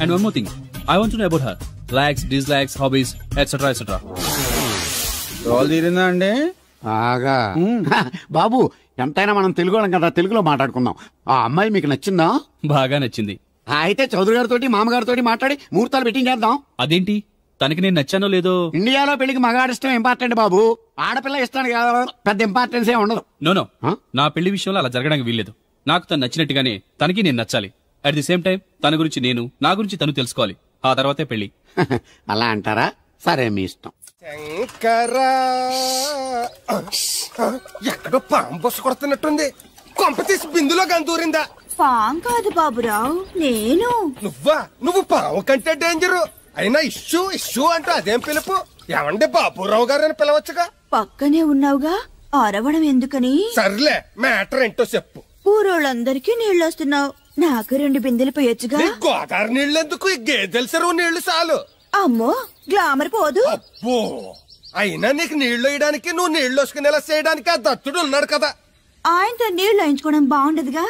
And one more thing, I want to know about her likes, dislikes, hobbies, etc. etc. Role తీరిందా అండి? బాగా. బాబు ఎంతైనా మనం తెలుగు వాళ్ళం కదా, తెలుగులో మాట్లాడుకుందాం. ఆ అమ్మాయి మీకు నచ్చిందా? బాగా నచ్చింది. అయితే చౌదరి గారితో మామగారితో మాట్లాడి ముహూర్తాలు పెట్టింగ్ చేద్దాం. అదేంటి, తనకి నేను నచ్చానో లేదో? ఇండియాలో పెళ్లికి మగాడి ఇష్టం ఇంపార్టెంట్ బాబు, ఆడపిల్ల ఇష్టానికి పెద్ద ఇంపార్టెన్స్ ఏ ఉండదు. నో నా పెళ్లి విషయంలో అలా జరగడానికి వీల్లేదు. నాకు తను నచ్చినట్టుగానే తనకి నేను నచ్చాలి. అట్ ది సేమ్ టైం తన గురించి నేను, నా గురించి తను తెలుసుకోవాలి. ఆ తర్వాతే పెళ్లి. అలా అంటారా? సరే, మీ ఇష్టం. శంకరా, ఎక్కడో పాము బొస్సు కొడుతున్నట్టుంది. కొంప తీసి బిందులో గందూరిందా? పాం కాదు బాబురావు, నేను. నువ్వా? నువ్వు పాము కంటే డేంజరు. అయినా ఇష్యూ అంటూ అదేం పిలుపు? ఏమండి బాబురావు గారు అని పిలవచ్చుగా. పక్కనే ఉన్నావుగా, అరవడం ఎందుకని? సర్లే, మ్యాటర్ ఏంటో చెప్పు. ఊరోళ్ళందరికీ నీళ్ళు వస్తున్నావు, నాకు 2 బిందెలు పోయొచ్చుగా. గోదావరి నీళ్ళెందుకు? ఈ గేదెల చెరువు నీళ్లు చాలు. అమ్మో, గ్లామర్ పోదు. అబ్బో, అయినా నీకు నీళ్లు వేయడానికి, నువ్వు నీళ్లు వసుకునేలా చేయడానికి ఆ దత్తుడు ఉన్నాడు కదా. ఆయనతో నీళ్లు వేయించుకోవడం బాగుండదుగా.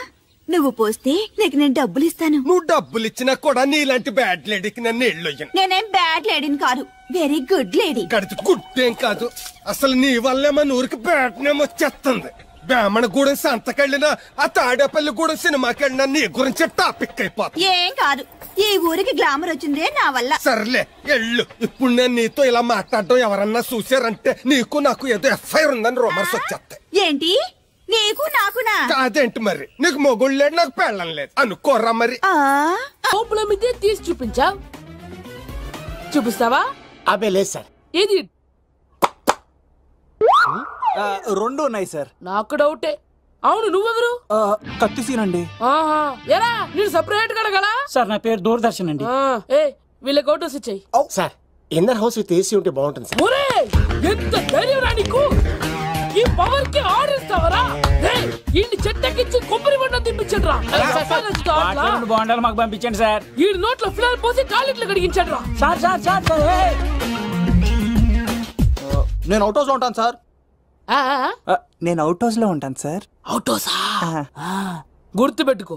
నువ్వు పోస్తే నీకు నేను డబ్బులు ఇస్తాను. నువ్వు డబ్బులు ఇచ్చినా కూడా నీలాంటి బ్యాడ్ లేడీకి నేను నీళ్లు వేయను. నేనేం బ్యాడ్ లేడీని కాదు, వెరీ గుడ్ లేడీ. గడిచి గుడ్డేం కాదు. అసలు నీ వల్లే మన ఊరికి బ్యాడ్ నేమ్ వచ్చేస్తుంది. బ్రాహ్మణ గూడెం సంతకెళ్ళినా, ఆ తాడేపల్లి గూడెం సినిమాకెళ్ళినా నీ గురించి టాపిక్ అయిపోతుంది. ఏం కాదు, ఈ ఊరికి గ్లామర్ వచ్చిందే నా వల్ల. సర్లే ఎళ్ళు. ఇప్పుడు నేను నీతో ఇలా మాట్లాడడం ఎవరన్నా చూసారంటే నీకు నాకు ఏదో ఎఫ్ఐఆర్ ఉందని రూమర్స్ వచ్చేస్తాయి. ఏంటి? నీకు నాకునా? కాదేంటి మరి? నీకు మొగుడు లేడు, నాకు పెళ్ళం లేదు అనుకోరా మరి. తీసి చూపించావు, చూపిస్తావా? అబ్బే లేదు సార్. ఏది? 2 ఉన్నాయి సార్. నాకు డౌటే. అవును, నువ్వెవరు? కత్తిసీనండి. ఎరా, నేను సపరేట్ కడగల. సార్, నా పేరు దూరదర్శన్ అండి. వీళ్ళ ఫోటోస్ ఇచ్చాయి. Sir, inner house with AC ఉంటే బాగుంటుంది సార్. ఒరే, ఎంత ధైర్యం రా నీకు! ఈ పవర్ కి ఆర్డర్ ఇస్తావరా? ఈ చెట్టెక్కించి కొబ్బరి బండ తిప్పించండి రా. బాగుండాలి, మాకు పంపించండి సార్. ఈ నోట్లో ఫినాల్ పోసి టాయిలెట్లు కడిగించండి రా. సార్ సార్ సార్, నేను అవుట్ హౌస్ లో ఉంటాను సార్. నేను అవుట్ హౌస్ లో ఉంటాను సార్. అవుట్ హౌసా? గుర్తు పెట్టుకో,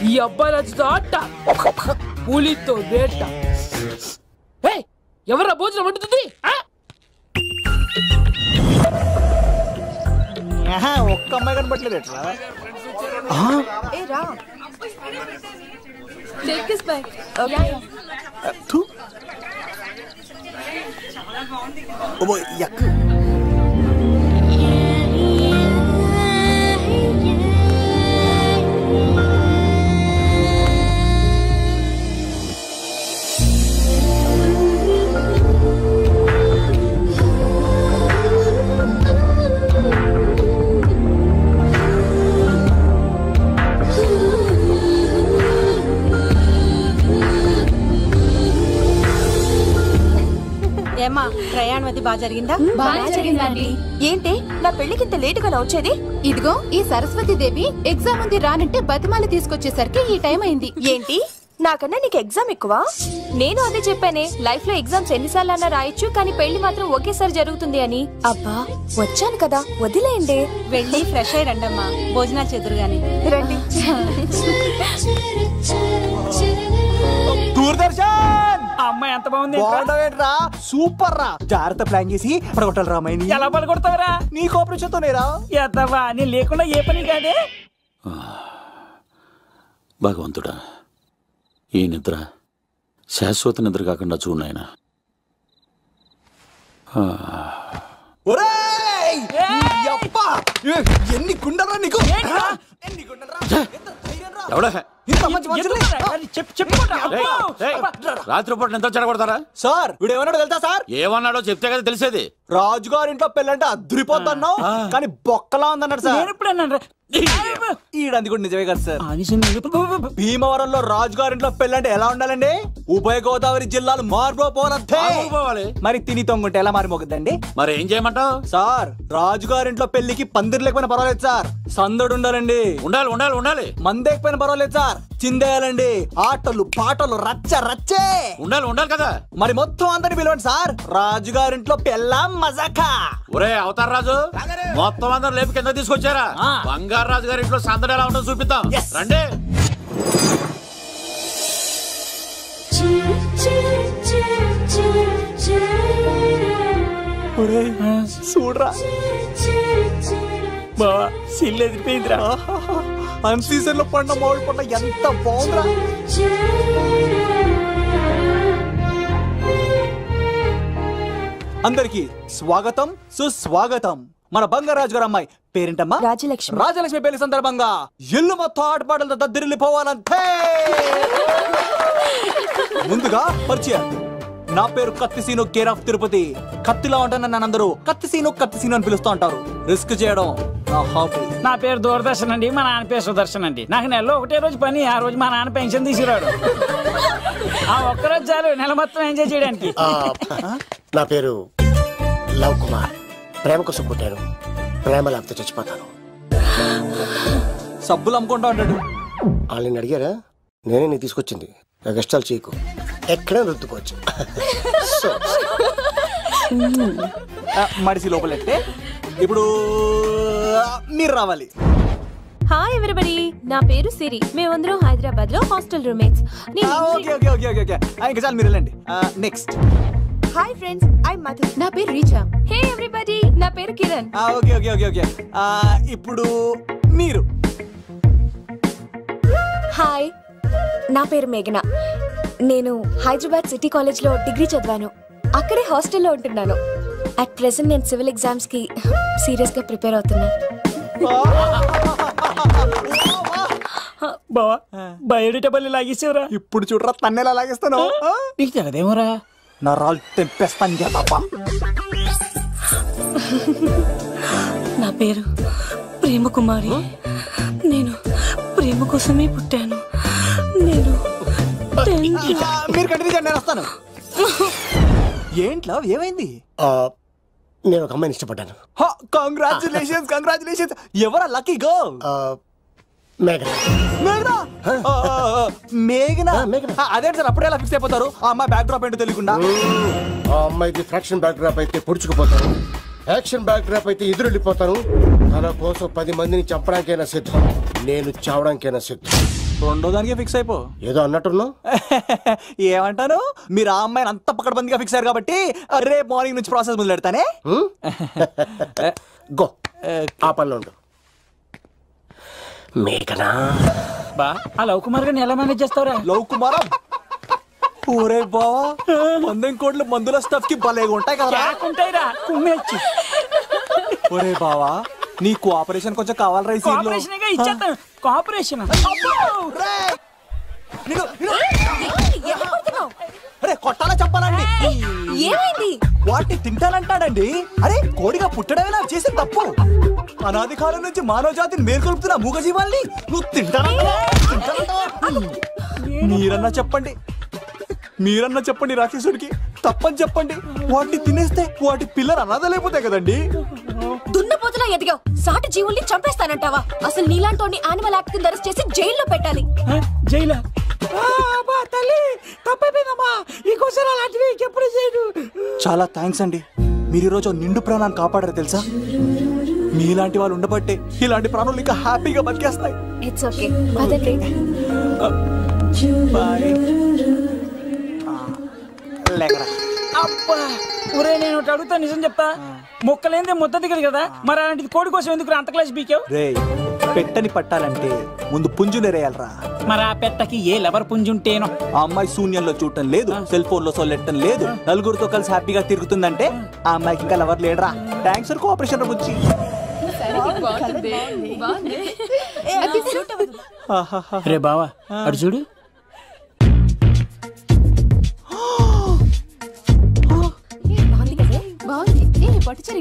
ఈ అబ్బాయి రచిత ఆట పులితో వేట. ఎవరా భోజనం వండుతుంది? ఒక్క అమ్మాయి కనబట్లేదు ఎట్లా? ఏమా ప్రయాణం అది బాగా జరిగిందా? బాగా జరిగిందండి. ఏంటి నా పెళ్లికి ఇంత లేటుగా వచ్చేది? ఇదిగో ఈ సరస్వతి దేవి ఎగ్జామ్ ఉంది రానంటే బతిమాలి తీసుకొచ్చేసరికి ఈ టైం అయింది. ఏంటి నాకన్నా నీకు ఎగ్జామ్ ఎక్కువ? నేను అదే చెప్పానే, లైఫ్ లో ఎగ్జామ్స్ ఎన్నిసార్లు అన్నా రాయొచ్చు, కానీ పెళ్లి మాత్రం ఒకేసారి జరుగుతుంది అని. అబ్బా వచ్చాను కదా వదిలేయండి. వెళ్ళి ఫ్రెష్ అయ్యి రండమ్మా, భోజనాలు చెదురు గాని రండి. దూరదర్శన్ అమ్మాయి ఎంత బాగుంది. బాగుండవేంట్రా? సూపర్ రా. జాగ్రత్త ప్లాన్ చేసి పడగొట్టాలి రామాయణి. ఎలా పడగొడతావరా? నీ కోఆపరేషన్ తోనేరా. ఎత్తవా నీ లేకుండా ఏ పని కాదే. భగవంతుడా, ఈ నిద్ర శాశ్వత నిద్ర కాకుండా చూడు నాయనా. ఎన్ని గుండెలరా నీకు? రాత్రిపూట నిద్ర చెడగొడతారా సార్? వీడు ఏమన్నాడు తెలుసా సార్? ఏమన్నాడో చెప్తే కదా తెలిసేది. రాజుగారి ఇంట్లో పెళ్ళంటే అద్దరిపోతున్నావు, కానీ బొక్కలా ఉందన్నాడు సార్. ఈడంది కూడా నిజమే కదా సార్. భీమవరంలో రాజుగారింట్లో పెళ్ళంటే ఎలా ఉండాలండి? ఉభయ గోదావరి జిల్లాలు మారిపోవాలి. మరి తిని తొంగుంటే ఎలా మారిపోతుందండి? మరి ఏం చేయమంటావు సార్? రాజుగారింట్లో పెళ్లికి పందిరి లేకపోయినా పర్వాలేదు సార్, సందడు ఉండాలండి. ఉండాలి ఉండాలి ఉండాలి. మందేకపోయినా పర్వాలేదు సార్, చిందేయాలండి. ఆటలు పాటలు రచ్చ రచ్చే ఉండాలి ఉండాలి కదా. మరి మొత్తం అందరిని పిలవండి సార్, రాజుగారింట్లో పెళ్ళాం మజాకా. ఒరే అవతార్ రాజు, మొత్తం అందరు లేపు కింద తీసుకొచ్చారా? బంగారు రాజు గారి ఇంట్లో సందడి ఎలా ఉంటుందో చూపిద్దాం రండి. చూడరా బావా, సిల్లు ఎదిరిపోయిందిరా. అన్ సీజన్ లో పడిన మామిడి పంట ఎంత బాగుందిరా. అందరికి స్వాగతం సుస్వాగతం. మన బంగారాజు గారు అమ్మాయి పేరేంటమ్మా? రాజలక్ష్మి. రాజలక్ష్మి పెళ్లి సందర్భంగా ఇల్లు మొత్తం ఆటపాటలతో దద్దరిల్లిపోవాలంతే. ముందుగా పరిచయం. నా పేరు కత్తిసీను, కేర్ ఆఫ్ తిరుపతి. కత్తిలా ఉంటాను నన్ను అందరూ కత్తిసీను కత్తిసీను అని పిలుస్తూ ఉంటారు. రిస్క్ చేయడం నా హాబీ. నా పేరు దూరదర్శన్ అండి, మా నాన్న పేరు సుదర్శన్ అండి. నాకు నెలలో ఒకటే రోజు పని, ఆ రోజు మా నాన్న పెన్షన్ తీసుకురాడు. ఆ ఒక్కరోజు చాలు నెల మొత్తం ఎంజాయ్ చేయడానికి. నా పేరు లవ్ కుమార్. ప్రేమ కోసం పుట్టాను, ప్రేమ లేకపోతే చచ్చిపోతాను. సబ్బులు అమ్ముకుంటా ఉంటాడు. వాళ్ళని అడిగారా? నేనే నీ తీసుకొచ్చింది. కష్టాలు చేయకు, ఎక్కడ రుద్దుకోవచ్చు. మడిసి లోపలెట్టే. ఇప్పుడు మీరు రావాలి. హాయ్ ఎవరీబడీ, నా పేరు సిరి. మేమందరం హైదరాబాద్ లో హాస్టల్ రూమ్మేట్స్. ఇంకా చాలు, మీరు వెళ్ళండి. Next. Hi friends, I Madhu. నా పేరు రీచా. హే ఎవ్రీబడీ, నా పేరు Kiran. Okay okay okay okay. ఇప్పుడు మీరు. హాయ్, నా పేరు మేఘన. నేను హైదరాబాద్ సిటీ కాలేజ్ లో డిగ్రీ చదివాను. అక్కడే హాస్టల్లో ఉంటున్నాను. అట్ ప్రెసెంట్ నేను సివిల్ ఎగ్జామ్స్ కి సీరియస్ గా ప్రిపేర్ అవుతున్నా. బావా, బయోడేటా బల్లి లాగేసేవరా? ఇప్పుడు చూడరా తన్నేలా లాగేస్తాను. నీకు తెగదేమోరా. నా రాళ్ళు తెంపేస్తాను. నా పేరు ప్రేమ కుమారి. నేను ప్రేమ కోసమే పుట్టాను. నేను మీరు కంటిన్యూ చేయండి, నేను వస్తాను. ఏంట్లో ఏమైంది? నేను ఒక అమ్మాయిని ఇష్టపడ్డాను. Congratulations congratulations. ఎవరా లక్కీ గర్ల్? మేఘన. మేఘన మేఘన. అదేంటి సార్, అప్పుడే ఎలా ఫిక్స్ అయిపోతారు? ఆ అమ్మాయి బ్యాక్ డ్రాప్ ఏంటో తెలియకుండా. ఆ అమ్మాయిది ఫ్రాక్షన్ బ్యాక్ డ్రాప్ అయితే పొడుచుకుపోతారు. యాక్షన్ బ్యాక్ డ్రాప్ అయితే ఎదురెళ్ళిపోతాను. తన కోసం 10 మందిని చంపడానికైనా సిద్ధం, నేను చావడానికైనా సిద్ధం. రెండో దానికే ఫిక్స్ అయిపో. ఏదో అన్నట్టున్నావు. ఏమంటాను, మీరు ఆ అమ్మాయిని అంత పక్కడబందిగా ఫిక్స్ అయ్యారు కాబట్టి రేపు మార్నింగ్ నుంచి ప్రాసెస్ మొదలు పెడతానే. గో ఆ పనిలో ఉండు. మేఘనా బా ఆ లవ్ కుమార్ గారిని ఎలా మేనేజ్ చేస్తావురా? లవ్ కుమారా? ఊరే బావా, 100 కోట్ల మందుల స్టఫ్ కి భలేగా ఉంటాయి కదా. ఉంటాయిరా కుమ్మేచ్చి. ఒరే బావా, నీ కోఆపరేషన్ కొంచెం కావాలరా ఈ సీన్ లో. కోఆపరేషన్ ఇచ్చేస్తాను. కోఆపరేషన్ అరే కొట్టాలా చెప్పాలండి? ఏమైంది? వాటిని తింటానంటాడండి. అరే కోడిగా పుట్టడమేనా చేసిన తప్పు? అనాది కాలం నుంచి మానవ జాతిని మేల్కొల్పుతున్న మూగజీవాల్ని నువ్వు తింటానంటా? మీరన్నా చెప్పండి, మీరన్నా చెప్పండి రాక్షసుడికి. తప్పని చెప్పండి. వాటిని తినేస్తే వాటి పిల్లలు అనాథలైపోతాయి కదండి. దున్నపోతులా ఎదిగావు, సాటి జీవుల్ని చంపేస్తానంటావా? అసలు నీలాంటి యానిమల్ యాక్ట్ కింద అరెస్ట్ చేసి జైల్లో పెట్టాలి. జైలా? తల్లి తప్పైపోయిందమ్మా, ఇంకోసారి అలాంటివి ఎప్పుడు చేయడు. చాలా థ్యాంక్స్ అండి, మీరు ఈరోజు నిండు ప్రాణాన్ని కాపాడారు తెలుసా. మీలాంటి వాళ్ళు ఉండబట్టే ఇలాంటి ప్రాణులు ఇంకా హ్యాపీగా బతికేస్తాయి. ఇట్స్ ఓకే, పదండి. బాయ్. అబ్బా ఒరే, నేను ఒకటి అడుగుతా, నిజం చెప్తా. మొక్కలేందే ముద్ద దిగదు కదా, మరి అలాంటిది కోడి కోసం ఎందుకు అంత క్లాస్ బీకావు? రే, పెట్టని పట్టాలంటే ముందు పుంజునేరేయాలరా. మరి ఆ పెట్టకి ఏ లవర్ పుంజుంటేనో. ఆ అమ్మాయి శూన్యంలో చూడటం లేదు, సెల్ ఫోన్ లో సొల్లెట్టడం లేదు, నలుగురితో కలిసి హ్యాపీగా తిరుగుతుందంటే ఆ అమ్మాయికి ఇంకా లవర్ లేడరా. థ్యాంక్స్ ఫర్ కోఆపరేషన్ బుజ్జి. రే బావా అడు చూడు.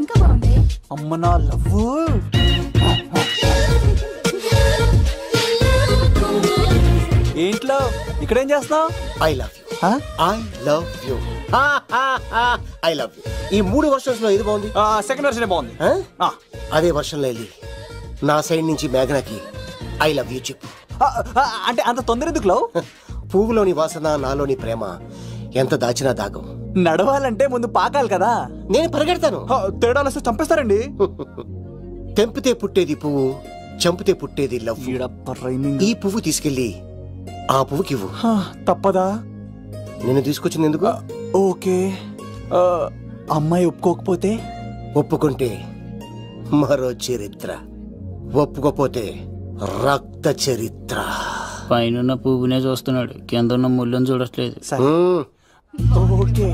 ఇంకా బాగుంది. అమ్మ నా లవ్. ఏంట్లో ఇక్కడేం చేస్తున్నావు? I love you, I love you, I love you. ఈ 3 వర్షన్స్ లో ఏది బాగుంది? సెకండ్ వర్షన్ బాగుంది. అదే వర్షన్లో వెళ్ళి నా సైడ్ నుంచి మేఘనాకి ఐ లవ్ యూ చెప్పు. అంటే అంత తొందర ఎందుకు లవ్? పువ్వులోని వాసన, నాలోని ప్రేమ ఎంత దాచినా దాగం. నడవాలంటే ముందు పాకాలి కదా. నేను పరిగెడతాను. తేడాలు వస్తే చంపేస్తారండి. తెంపితే పుట్టేది పువ్వు, చంపితే పుట్టేది లవ్. ఈ పువ్వు తీసుకెళ్ళి ఆ పువ్వుకి ఇవ్వు. తప్పదా? నేను తీసుకొచ్చింది ఎందుకు? ఓకే, అమ్మాయి ఒప్పుకోకపోతే? ఒప్పుకుంటే మరో చరిత్ర, ఒప్పుకోపోతే రక్త చరిత్ర. పైన పువ్వునే చూస్తున్నాడు, కింద ఉన్న ముళ్ళని చూడట్లేదు. ఓకే.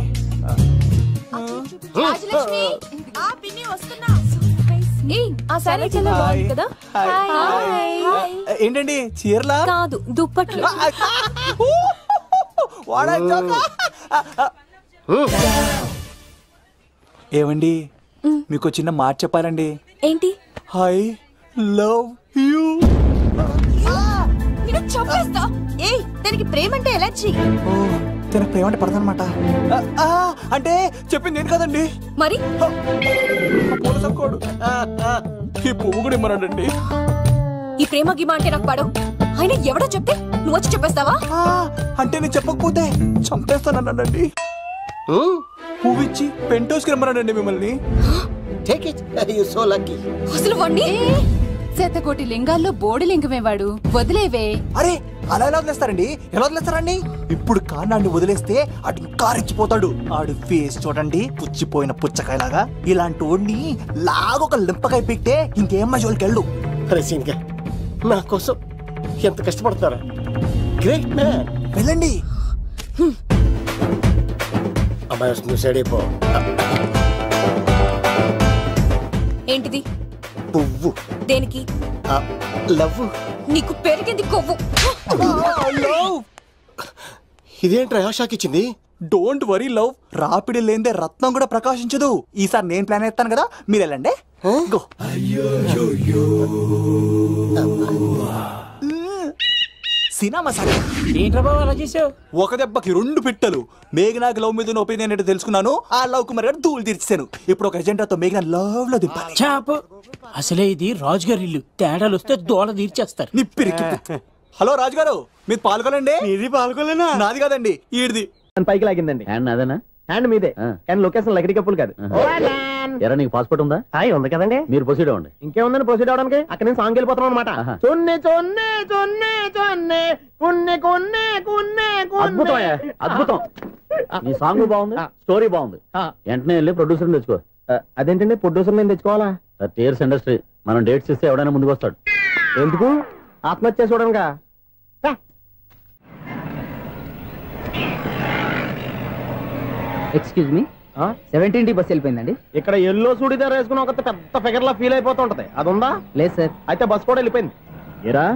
ఏంటండి చీరలా? కాదు, దుప్పట్లు. ఏమండి, మీకు చిన్న మాట చెప్పాలండి. ఏంటి? I love you. చంపేస్తా. ఏయ్, దానికి ప్రేమ అంటే ఎలర్జీ. తన ప్రేమ అంటే పడదనమాట. అంటే చెప్పింది నేను కదండి. మరి ఈ పువ్వు కూడా ఇమ్మన్నాడండి. ఈ ప్రేమ గిమ అంటే నాకు పడవు. అయినా ఎవడో చెప్తే నువ్వు వచ్చి చెప్పేస్తావా? అంటే నేను చెప్పకపోతే చంపేస్తానన్నాడండి. పువ్వు ఇచ్చి పెంటోస్కి రమ్మన్నాడండి మిమ్మల్ని. అసలు వాణ్ణి శతకోటి లింగాల్లో బోడి లింగమేవాడు, వదిలేవే. అరే అలా ఎలా వదిలేస్తారండి? ఎలా వదిలేస్తారండి? ఇప్పుడు కాన్నాడిని వదిలేస్తే అటు ఇంకా రెచ్చిపోతాడు. ఆడు ఫేస్ చూడండి, పుచ్చిపోయిన పుచ్చకాయలాగా. ఇలాంటి వాడిని లాగొక లింపకాయ పెట్టే ఇంకేం జోలికి వెళ్ళు. నా కోసం ఎంత కష్టపడతారా? Great man. వెళ్ళండి. అమ్మాయి వస్తుంది, సైడ్ అయిపో. ఏంటిది? పువ్వు. దేనికి? లవ్. నీకు పెరిగింది కొవ్వు. ఇదేంట్రా షాక్ ఇచ్చింది? డోంట్ వరీ లవ్, రాపిడి లేదే రత్నం కూడా ప్రకాశించదు. ఈసారి నేను ప్లాన్ ఎత్తాను కదా, మీరు వెళ్ళండి. సినిమా సరే. ఏంట్రా బాబు అలా చేసావు? ఒక దెబ్బకి 2 పిట్టలు. మేఘనాకి లవ్ మీద ఒపీనియన్ ఏంటో తెలుసుకున్నాను. ఆ లవ్ కుమార్ గారు ధూళి తీర్చాను. ఇప్పుడు ఒక ఎజెండాతో మేఘనా లవ్ లో దింపాలి. చాపు. అసలే ఇది రాజుగారి ఇల్లు, తేడాలు వస్తే దోళ తీర్చేస్తారు. నిప్పిరికి. హలో రాజుగారు, మీరు పాల్గొనండి. ఇది పాల్గొలేనా? నాది కాదండి, ఈడిది. పైకి లాగిందండి. హ్యాండ్ అదేనా? హ్యాండ్ మీదే, కానీ లొకేషన్ లకడి కప్పులు కాదు. మ్యాన్. ఎరా నీకు పాస్పోర్ట్ ఉందా? ఉంది కదండి. మీరు ప్రొసీడ్ అవ్వండి. ఇంకేముందని ప్రొసీడ్ అవడానికి అక్కడ నేను సాంగ్ వెళ్ళిపోతాను అనమాట. చొన్నే చొన్నే చొన్నే చొన్నే కున్నే కున్నే కున్నే అద్భుతం అద్భుతం. నీ సాంగ్ బాగుంది, స్టోరీ బాగుంది. వెంటనే వెళ్ళి ప్రొడ్యూసర్ తెచ్చుకో. అదేంటండి ప్రొడ్యూసర్ నేను తెచ్చుకోవాలా? టీయర్స్ ఇండస్ట్రీ మనం డేట్స్ ఇస్తే ఎవడైనా ముందుకు వస్తాడు. ఎందుకు? ఆత్మహత్య చూడనుగా. Excuse me, 17D bus వెళ్ళిపోయిందండి. ఇక్కడ ఎల్లో చూడిదార్ వేసుకుని ఒక పెద్ద ఫిగర్ లా ఫీల్ అయిపోతుంటది, అది ఉందా? లేదు సార్. అయితే బస్ కూడా వెళ్ళిపోయింది. ఏరా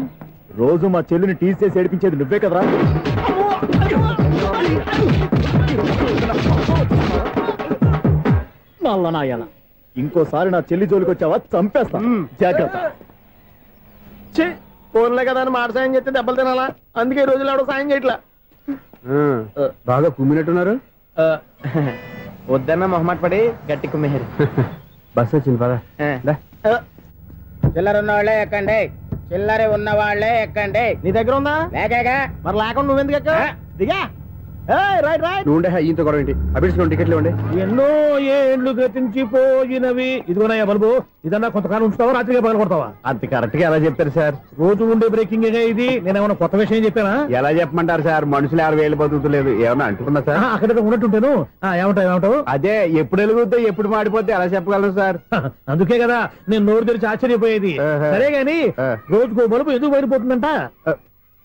రోజు మా చెల్లిని టీస్ చేసి ఏడిపించేది నువ్వే కదరా? నల్ల నాయన, ఇంకోసారి నా చెల్లి జోలికి వచ్చావా చంపేస్తా, జాగ్రత్త. ఫోన్లే కదా అని మాట సాయం చేస్తే దెబ్బలు తినాలా? అందుకే ఈ రోజులు ఎవడో సాయం చేయట్లా. బాగా కుమ్మినట్టున్నారు. వద్దన్న మొహమాట పడి గట్టి కుమ్మేరు. బస్ వచ్చింది పదా. చిల్లర ఉన్న వాళ్ళే ఎక్కండి, చిల్లర ఉన్న వాళ్ళే ఎక్కండి. నీ దగ్గర ఉందా? లేకగా. మరి లేకుండా నువ్వెందుకు ఎక్క? దిగా. Right right. నువ్వుండే ఇంత గొడవ ఏంటి? అభిడ్స్ టికెట్లు ఇవ్వండి. ఎన్నో ఏండ్లు గతించిపోయినవి. ఇదిగోనయ్యా బల్బు, ఇదన్నా కొంతకాలం ఉంచుతావా, రాత్రిగా పగల కొడతావా? అంత కరెక్ట్ గా ఎలా చెప్తారు సార్? రోజు ఉండే బ్రేకింగ్ ఇది. నేను ఏమన్నా కొత్త విషయం చెప్పానా? ఎలా చెప్పమంటారు సార్? మనుషులు 60,000 బతుకుతలేదు. ఏమన్నా అంటున్నా సార్? అక్కడ ఉన్నట్టుంటాను. ఏమంటావు? అదే ఎప్పుడు వెలుగుతో ఎప్పుడు మాడిపోతే ఎలా చెప్పగలను సార్? అందుకే కదా నేను నోరు తెరిచి ఆశ్చర్యపోయేది. సరే గాని రోజుకో బల్బు ఎందుకు బయటపోతుందంట?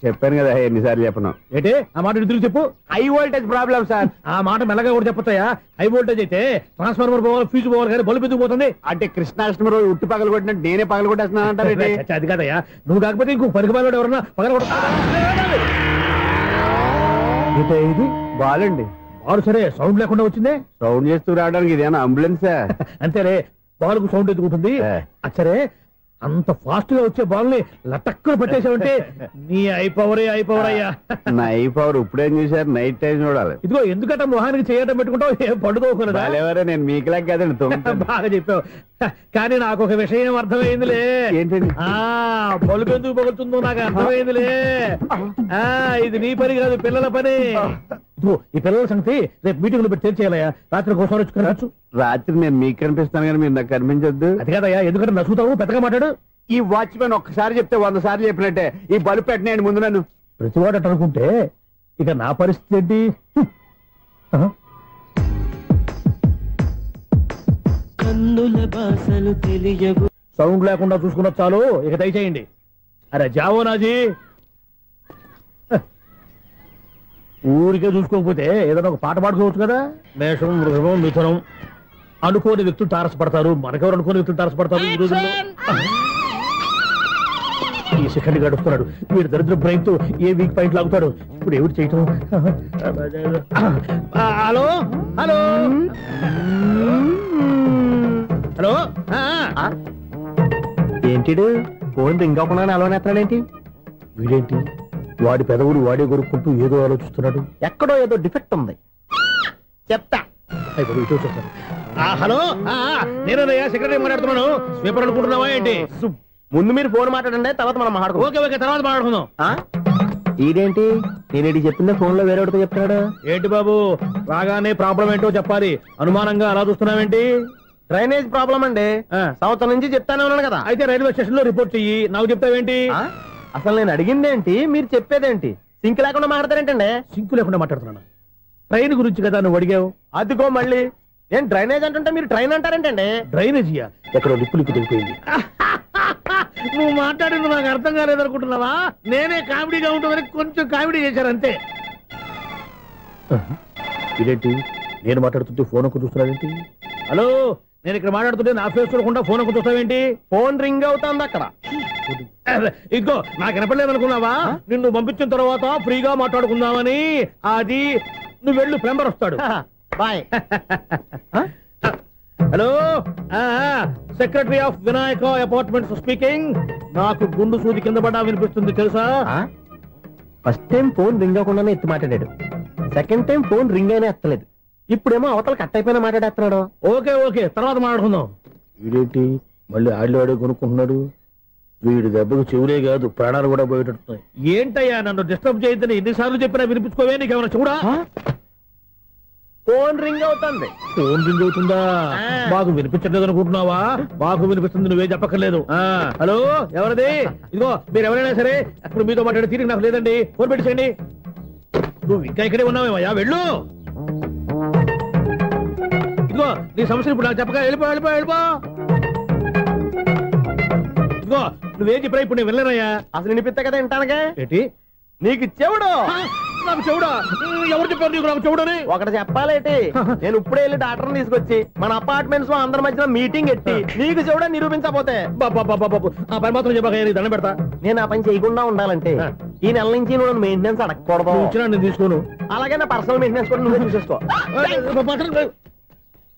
చెప్పాను కదా ఎన్నిసార్లు చెప్పను. ఏంటే ఆ మాట తిరిగి చెప్పు. High voltage problem sir. ఆ మాట మెల్లగా కూడా చెప్పొచ్చాయా? హై వోల్టేజ్ అయితే ట్రాన్స్ఫార్మర్ పోవాలి, ఫ్యూజ్ పోవాలి, కానీ బల్బు ఎందుకు పోతుంది? అంటే కృష్ణాష్టమి రోజు ఉట్టి పగలు కొట్టినట్టు నేనే పగలు కొట్టేస్తున్నానంటారు. అది కాదయ్యా, నువ్వు కాకపోతే ఇంకో పరిగబాలు ఎవరన్నా పగల కొట్ట. ఇది బాలండి. బాలు సరే, సౌండ్ లేకుండా వచ్చిందే. సౌండ్ చేస్తూ రావడానికి ఇదేనా అంబులెన్సా? అంతేలే, బాలుకు సౌండ్ ఎందుకుంటుంది? సరే, అంత ఫాస్ట్ గా వచ్చే బాల్ని లటక్కులు పట్టేసావంటే నీ ఐ పవర్ అయ్యా. నా ఐ పవర్ ఇప్పుడేం చూసారు? నైట్ టైం చూడాలి. ఇదిగో ఎందుకంటే మొహానికి చేయటం పెట్టుకుంటావు, ఏం పండుకోకూడదా? నేను మీకులా కదండి. బాగా చెప్పావు. కానీ నాకు ఒక విషయం అర్థమైందిలే. ఏంటండి? బలుపు ఎందుకు పగులుతుందో నాకు అర్థమైందిలే. ఇది నీ పని కాదు, పిల్లల పని. ఈ పిల్లల సంగతి రేపు మీటింగ్ లో పెట్టి తెలిసేయాలయ్యా. రాత్రి కోసం వచ్చుకోవచ్చు. రాత్రి నేను మీకు కనిపిస్తాను కానీ మీరు నాకు కనిపించొద్దు. అది కాదయ్యా, ఎందుకంటే నచ్చుతావు, పెద్దగా మాట్లాడు. ఈ వాచ్మెన్ ఒక్కసారి చెప్తే 100 సార్లు చెప్పినట్టే. ఈ బల్బు పెట్టినాయండి ముందు నన్ను. ప్రతివాడు అనుకుంటే ఇక నా పరిస్థితి ఏంటి? సౌండ్ లేకుండా చూసుకున్న చాలు, ఇక దయచేయండి. అరే జావో నాజీ, ఊరికే చూసుకోకపోతే ఏదైనా ఒక పాట పాడుకోవచ్చు కదా. మేషం, వృషభం, మిథునం అనుకోని వ్యక్తులు తారసపడతారు. మనకెవరు అనుకోని వ్యక్తులు తారసపడతారు ఈ రోజుల్లో? ఈ సెకండ్ గడుపుతున్నాడు వీడు దరిద్ర బ్రెయిన్ తో. ఏ వీక్ పాయింట్ లాగుతాడు ఇప్పుడు? ఎవరు చేయటం? Hello hello hello. ఏంటిడు ఫోన్ రింగ్ అవ్వకుండా అలవనేస్తున్నాడేంటి? వీడేంటి వాడి పెదవులు వాడే కొరుక్కుంటూ ఏదో ఆలోచిస్తున్నాడు. ఎక్కడో ఏదో డిఫెక్ట్ ఉంది. చెప్తా. హలో, నేనయ్యా సెక్రటరీ మాట్లాడుతున్నాను. స్వీపర్ అనుకుంటున్నావా ఏంటి? ముందు మీరు ఫోన్ మాట్లాడండి, తర్వాత మనం మాట్లాడుకో. ఓకే, తర్వాత మాట్లాడుకుందాం. ఇదేంటి నేను చెప్తున్నా ఫోన్ లో వేరే చెప్తున్నాడు? ఏంటి బాబు, రాగానే ప్రాబ్లం ఏంటో చెప్పాలి. అనుమానంగా అలా చూస్తున్నావేంటి? డ్రైనేజ్ ప్రాబ్లం అండి. సంవత్సరం నుంచి చెప్తానే ఉన్నాను కదా. అయితే రైల్వే స్టేషన్ లో రిపోర్ట్ చెయ్యి. నాకు చెప్తావేంటి? అసలు నేను అడిగిందేంటి, మీరు చెప్పేదేంటి? సింక్ లేకుండా మాట్లాడతారేంటండి? సింక్ లేకుండా మాట్లాడుతున్నాను. ట్రైన్ గురించి కదా నువ్వు అడిగావు. అదిగో మళ్ళీ నేను డ్రైనేజ్ అంటుంటే మీరు ట్రైన్ అంటారేంటండి? డ్రైనేజీయా? ఎక్కడో లిప్పులిక్కు తెలిపోయింది. నువ్వు మాట్లాడింది నాకు అర్థం కాలేదనుకుంటున్నావా? నేనే కామెడీగా ఉంటుందని కొంచెం కామెడీ చేశారు అంతే. ఇదేంటి నేను మాట్లాడుతుంటే ఫోన్ ఒక్క చూస్తున్నావేంటి? హలో, నేను ఇక్కడ మాట్లాడుతుంటే నా ఫేస్ చూడకుండా ఫోన్ ఒక్క చూస్తావేంటి? ఫోన్ రింగ్ అవుతుంది అక్కడ. ఇదిగో నాకు వినపడలేదనుకున్నావా? నిన్ను పంపించిన తర్వాత ఫ్రీగా మాట్లాడుకుందామని. అది నువ్వు వెళ్ళు, ప్లంబర్ వస్తాడు. Bye. Hello, secretary of Vinayaka apartments speaking. నాకు గుండు సూది కింద పడ్డా వినిపిస్తుంది తెలుసా? ఫస్ట్ టైం ఫోన్ రింగ్ అవ్వకుండానే ఎత్తి మాట్లాడాడు. సెకండ్ టైం ఫోన్ రింగ్ అయినా ఎత్తలేదు. ఇప్పుడేమో అవతల కట్ అయిపోయినా మాట్లాడేస్తున్నాడు. ఓకే, తర్వాత మాట్లాడుకుందాం. వీడేంటి మళ్ళీ ఆడిలో కొనుక్కుంటున్నాడు? వీడి దెబ్బకు చెవులే కాదు ప్రాణాలు కూడా పోయేటట్టున్నాయి. ఏంటయ్యా నన్ను డిస్టర్బ్ చేయొద్దని ఎన్నిసార్లు చెప్పినా వినిపించుకోవే? నీకేమైనా చూడా? ఫోన్ రింగ్ అవుతుంది. ఫోన్ రింగ్ అవుతుందా? మాకు వినిపించట్లేదు అనుకుంటున్నావా? మాకు వినిపిస్తుంది, నువ్వే చెప్పక్కర్లేదు. హలో, ఎవరిది? ఇదిగో మీరు ఎవరైనా సరే ఇప్పుడు మీతో మాట్లాడే తీరిక నాకు లేదండి. ఫోన్ పెట్టేసేయండి. నువ్వు ఇంకా ఇక్కడే ఉన్నావేమయ్యా, వెళ్ళు. ఇదిగో నీ సమస్యలు ఇప్పుడు నాకు చెప్పక వెళ్ళిపో వెళ్ళిపో వెళ్ళిపో. ఇదిగో నువ్వేం చెప్పరా ఇప్పుడు నేను వెళ్ళానయ్యా. అసలు వినిపిస్తా కదా వింటానగా. ఏంటి నీకు చెవుడు? నాకు చెవుడా? ఎవరు చెప్పారు నీకు నాకు చెవుడని? ఒకటి చెప్పాలేటి, నేను ఇప్పుడే వెళ్ళి డాక్టర్ని తీసుకొచ్చి మన అపార్ట్మెంట్స్ లో అందరి మధ్యలో మీటింగ్ ఎట్టి నీకు చెవుడని నిరూపించకపోతే ఆ పని మాత్రం చెప్పక దండం పెడతా. నేను ఆ పని చేయకుండా ఉండాలంటే ఈ నెల నుంచి నువ్వు మెయింటెనెన్స్ అడగకూడదు. నేను తీసుకోను. అలాగే నా పర్సనల్ మెయింటెనెన్స్ కూడా నువ్వే చూసేసుకో.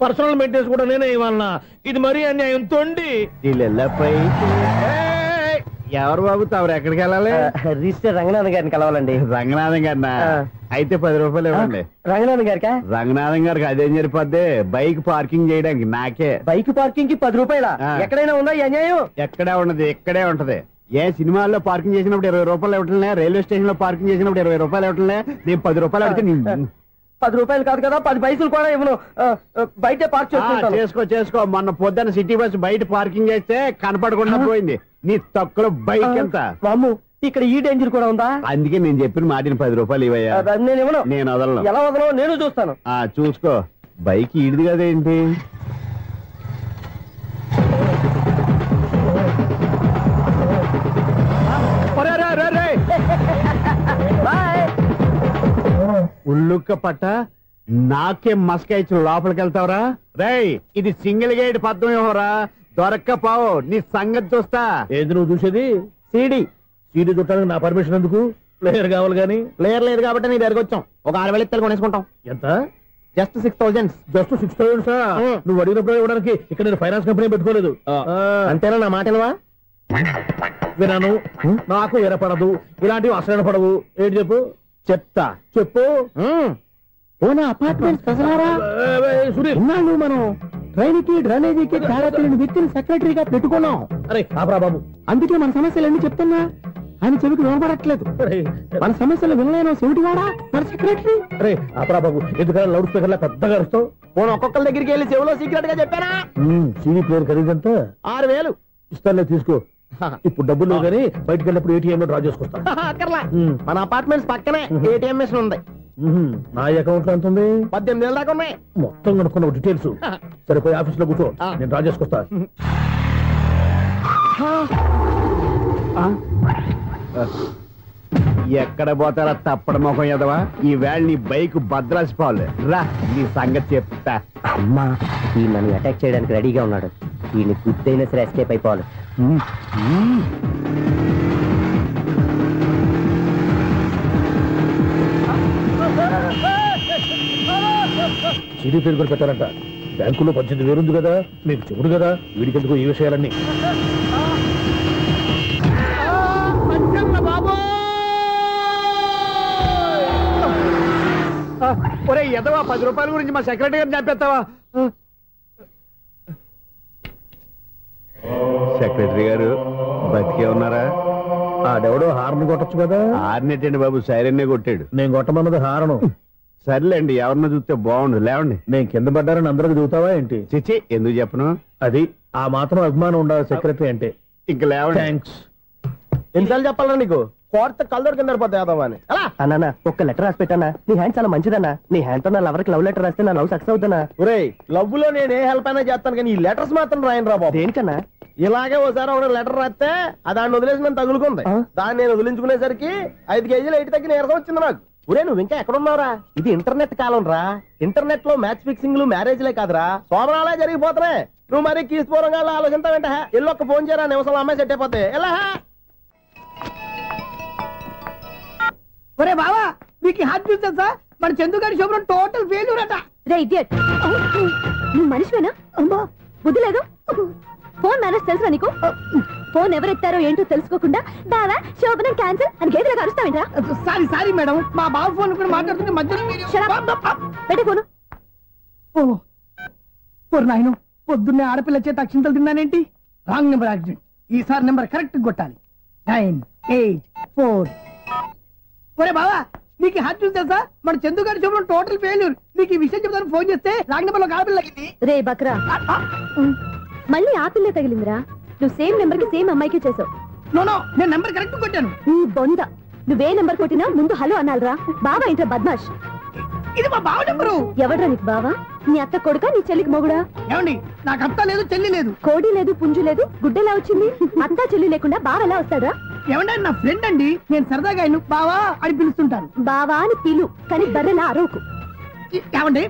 పర్సనల్ మెయింటెనెన్స్ కూడా నేనే ఇవ్వాలన్నా? ఇది మరీ అన్యాయం. తొండి ఎవరు బాబు తవరు ఎక్కడికి వెళ్ళాలి? రిజిస్టర్ రంగనాథ్ గారిని కలవాలండి. రంగనాథం గారినా? అయితే 10 రూపాయలు ఇవ్వండి. రంగనాథ్ గారికా? రంగనాథం గారికి అదేం సరిపోద్ది, బైక్ పార్కింగ్ చేయడానికి. నాకే బైక్ పార్కింగ్ కి 10 రూపాయల? ఎక్కడైనా ఉందా ఈ అన్యాయం? ఎక్కడే ఉండదు, ఇక్కడే ఉంటది. ఏ సినిమాల్లో పార్కింగ్ చేసినప్పుడు 20 రూపాయలు ఇవ్వట్లే, రైల్వే స్టేషన్ లో పార్కింగ్ చేసినప్పుడు 20 రూపాయలు ఇవ్వట్లే. నేను 10 రూపాయలు అడిగితే 10 రూపాయలు కాదు కదా, 10 పైసలు కూడా ఇవ్వను. బయట పార్క్ చేసుకో. మొన్న పొద్దున్న సిటీ బస్ బయట పార్కింగ్ చేస్తే కనపడకుండా పోయింది. నీ తక్కువ బైక్ ఎంత? ఇక్కడ ఈ డేంజర్ కూడా ఉందా? అందుకే నేను చెప్పిన మాటిని 10 రూపాయలు ఇవ్వయ్యా. నేను ఇవ్వను. నేను వదలను. ఎలా వదలను? నేను చూస్తాను. చూసుకో. బైక్ ఈడిది కదేంటి? ఉల్లుక్క పట్ట నాకే మస్క ఇచ్చిన లోపలికి వెళ్తావరా? రేయ్, ఇది సింగిల్ గేట్ పద్మం ఇవ్వరా? దొరక్కపోవు, నీ సంగతి చూస్తా. ఏది నువ్వు చూసేది? సీడీ చుట్టానికి నా పర్మిషన్ ఎందుకు? ప్లేయర్ కావాలి గానీ. ప్లేయర్ లేదు కాబట్టి నీ దగ్గరకు వచ్చాం. ఒక 6,000 ఇత్తలు కొనేసుకుంటాం. ఎంత? జస్ట్ 6,000. జస్ట్ 6,000? నువ్వు అడిగినప్పుడు ఇవ్వడానికి ఇక్కడ నేను ఫైనాన్స్ కంపెనీ పెట్టుకోలేదు. అంతేనా? నా మాట వినాను. నాకు ఎరపడదు, ఇలాంటివి అసలు పడవు. ఏంటి చెప్పు? చెప్తా. చెప్పు. అపార్ట్మెంట్ మనం ట్రైన్కి డ్రైనేజీకి తేడా తెలియని వ్యక్తిని సెక్రటరీగా పెట్టుకున్నాం. అరే ఆపరా బాబు, అందుకే మన సమస్యలు అన్ని చెప్తున్నా. ఆయన చెవికి వినపడట్లేదు. మన సమస్యలు వినలేను చెవిటివాడా మన సెక్రటరీ. అరే ఆపరా బాబు, ఎందుకన్నా లౌడ్ స్పీకర్ లా పెద్దగా అరుస్తావు? ఒక్కొక్కరి దగ్గరికి వెళ్ళి చెవిలో సీక్రెట్ గా చెప్పానా? సీడీ ప్లేయర్ ఖరీదంతా 6,000. ఇస్తానే, తీసుకో. ఇప్పుడు డబ్బులు కానీ బయటకు వెళ్ళినప్పుడు ఏటీఎం లో డ్రా చేసుకొస్తా. అక్కర్లా, మన అపార్ట్మెంట్స్ పక్కనే ఏటీఎం మిషన్ ఉంది. నా అకౌంట్ లో ఎంత ఉంది? 18,000 దాకా ఉన్నాయి. మొత్తం కనుక్కున్న డీటెయిల్స్. సరిపోయి ఆఫీస్ లో కూర్చో, నేను డ్రా చేసుకొస్తా. ఎక్కడ పోతారా తప్పడ మొఖం ఎదవా? ఈ వేళ నీ బైక్ భద్రాసిపోవాలి. రా, నీ సంగతి చెప్తా. అమ్మా, ఈ నన్ను అటాక్ చేయడానికి రెడీగా ఉన్నాడు. ఈయన గుద్దైనా సరే ఎస్కేప్ అయిపోవాలి. సీడీ పేరు కూడా పెట్టారంట. బ్యాంకులో 18,000 ఉంది కదా, మీకు చెబుడు కదా, వీడికెందుకు ఈ విషయాలన్నీ? ఒరే ఎదవా, 10 రూపాయల గురించి మా సెక్రటరీ గారిని చంపేస్తావా? సెక్రటరీ గారు బతికే ఉన్నారా? ఆడెవడో హార్న్ కొట్టచ్చు కదా. హార్న్ ఏంటండి బాబు, సైరన్నే కొట్టాడు. నేను కొట్టమన్నది హారను. సర్లేండి, ఎవరినో చూస్తే బాగుండు. లేవండి. నేను కింద పడ్డారని అందరికి చూతావా ఏంటి? చిచ్చి, ఎందుకు చెప్పను? అది ఆ మాత్రం అభిమానం ఉండాలి సెక్రటరీ అంటే. ఇంకా లేవండి. థ్యాంక్స్. ఎన్నిసార్లు చెప్పాలా నీకు? కోర్త కలర్ కింద పోతాయి అన్నా. ఒక్క లెటర్ రాసి పెట్టానా? నీ హ్యాండ్ చాలా మంచిదన్నా. నీ హ్యాండ్ తో నా లవర్కి లవ్ లెటర్ రాస్తే నా లవ్ సక్సెస్ అవుతానా? ఒరే, లవ్ లో నేను ఏ హెల్ప్ అయినా చేస్తాను, కానీ ఈ లెటర్స్ మాత్రం రాయను రా బాబు. దేనికన్నా? ఇలాగే ఓసారి ఒక లెటర్ రాస్తే దాన్ని వదిలేసి నేను తగులుకుంది. దాన్ని నేను వదిలించుకునేసరికి 5 కేజీలు 8 తగ్గి నీరసం వచ్చింది నాకు. ఒరే, నువ్వు ఇంకా ఎక్కడున్నావురా? ఇది ఇంటర్నెట్ కాలం రా. ఇంటర్నెట్ లో మ్యాచ్ ఫిక్సింగ్లు మ్యారేజ్లే కాదురా, సోమనాలే జరిగిపోతున్నాయి. నువ్వు మరి కీస్పూరంగా ఆలోచించావేంట? ఎల్లొక్క ఫోన్ చేయరా, నిమిషంలో అమ్మాయి సెట్ అయిపోతే. ఎలా? ఒరే బావా, మీకు హాట్ న్యూస్ తెలుసా? మన చందుగారి శుభ్రం టోటల్ ఫెయిల్యూర్ అట. రే ఇడియట్, నువ్వు మనిషివేనా? బుద్ధి లేదు. ఫోన్ మేనేజ్ తెలుసా నీకు? ఫోన్ ఎవరెత్తారో ఏంటో తెలుసుకోకుండా బావా శోభనం క్యాన్సిల్ అని గేదెలకు అరుస్తావేంట్రా? సారీ మేడం, మా బావ ఫోన్ కూడా మాట్లాడుతుంటే మధ్యలో పెట్టే ఫోను. ఓ నాయను, పొద్దున్నే ఆడపిల్ల చేత అక్షింతలు తిన్నానేంటి? Wrong number accident. ఈసారి నెంబర్ కరెక్ట్ కొట్టాలి. 9, 8, 4. ఒరే బావా, నీకు హార్ట్ చూసి తెలుసా? మన చందు గారి చూపడం టోటల్ ఫెయిల్యూర్. నీకు ఈ విషయం చెప్తాను ఫోన్ చేస్తే రాంగ్ నెంబర్ లో ఆపిల్ తగ్గింది. రే బక్రా, మళ్ళీ ఆపిల్లే తగిలిందిరా. నువ్వు సేమ్ నెంబర్ కి సేమ్ అమ్మాయికి చేసావు. నో, నేను నెంబర్ కరెక్ట్ కొట్టాను. నీ బొంద, నువ్వే నెంబర్ కొట్టినా ముందు హలో అనాలిరా. బావా ఇంట్లో బద్మాష్. ఇది మా బావ నెంబరు. ఎవడ్రా నీకు బావా? నీ అత్త కొడుక, నీ చెల్లికి మొగుడా? ఏమండి, నాకు అత్త లేదు, చెల్లి లేదు. కోడి లేదు, పుంజు లేదు, గుడ్డెలా వచ్చింది? అత్త చెల్లి లేకుండా బావ ఎలా వస్తాడా? ఏమంటే నా ఫ్రెండ్ అండి, నేను సరదాగా ఆయన బావా అని పిలుస్తుంటాను. బావా అని పిలు, కానీ బర్రెలా అరవకు. ఏమండి,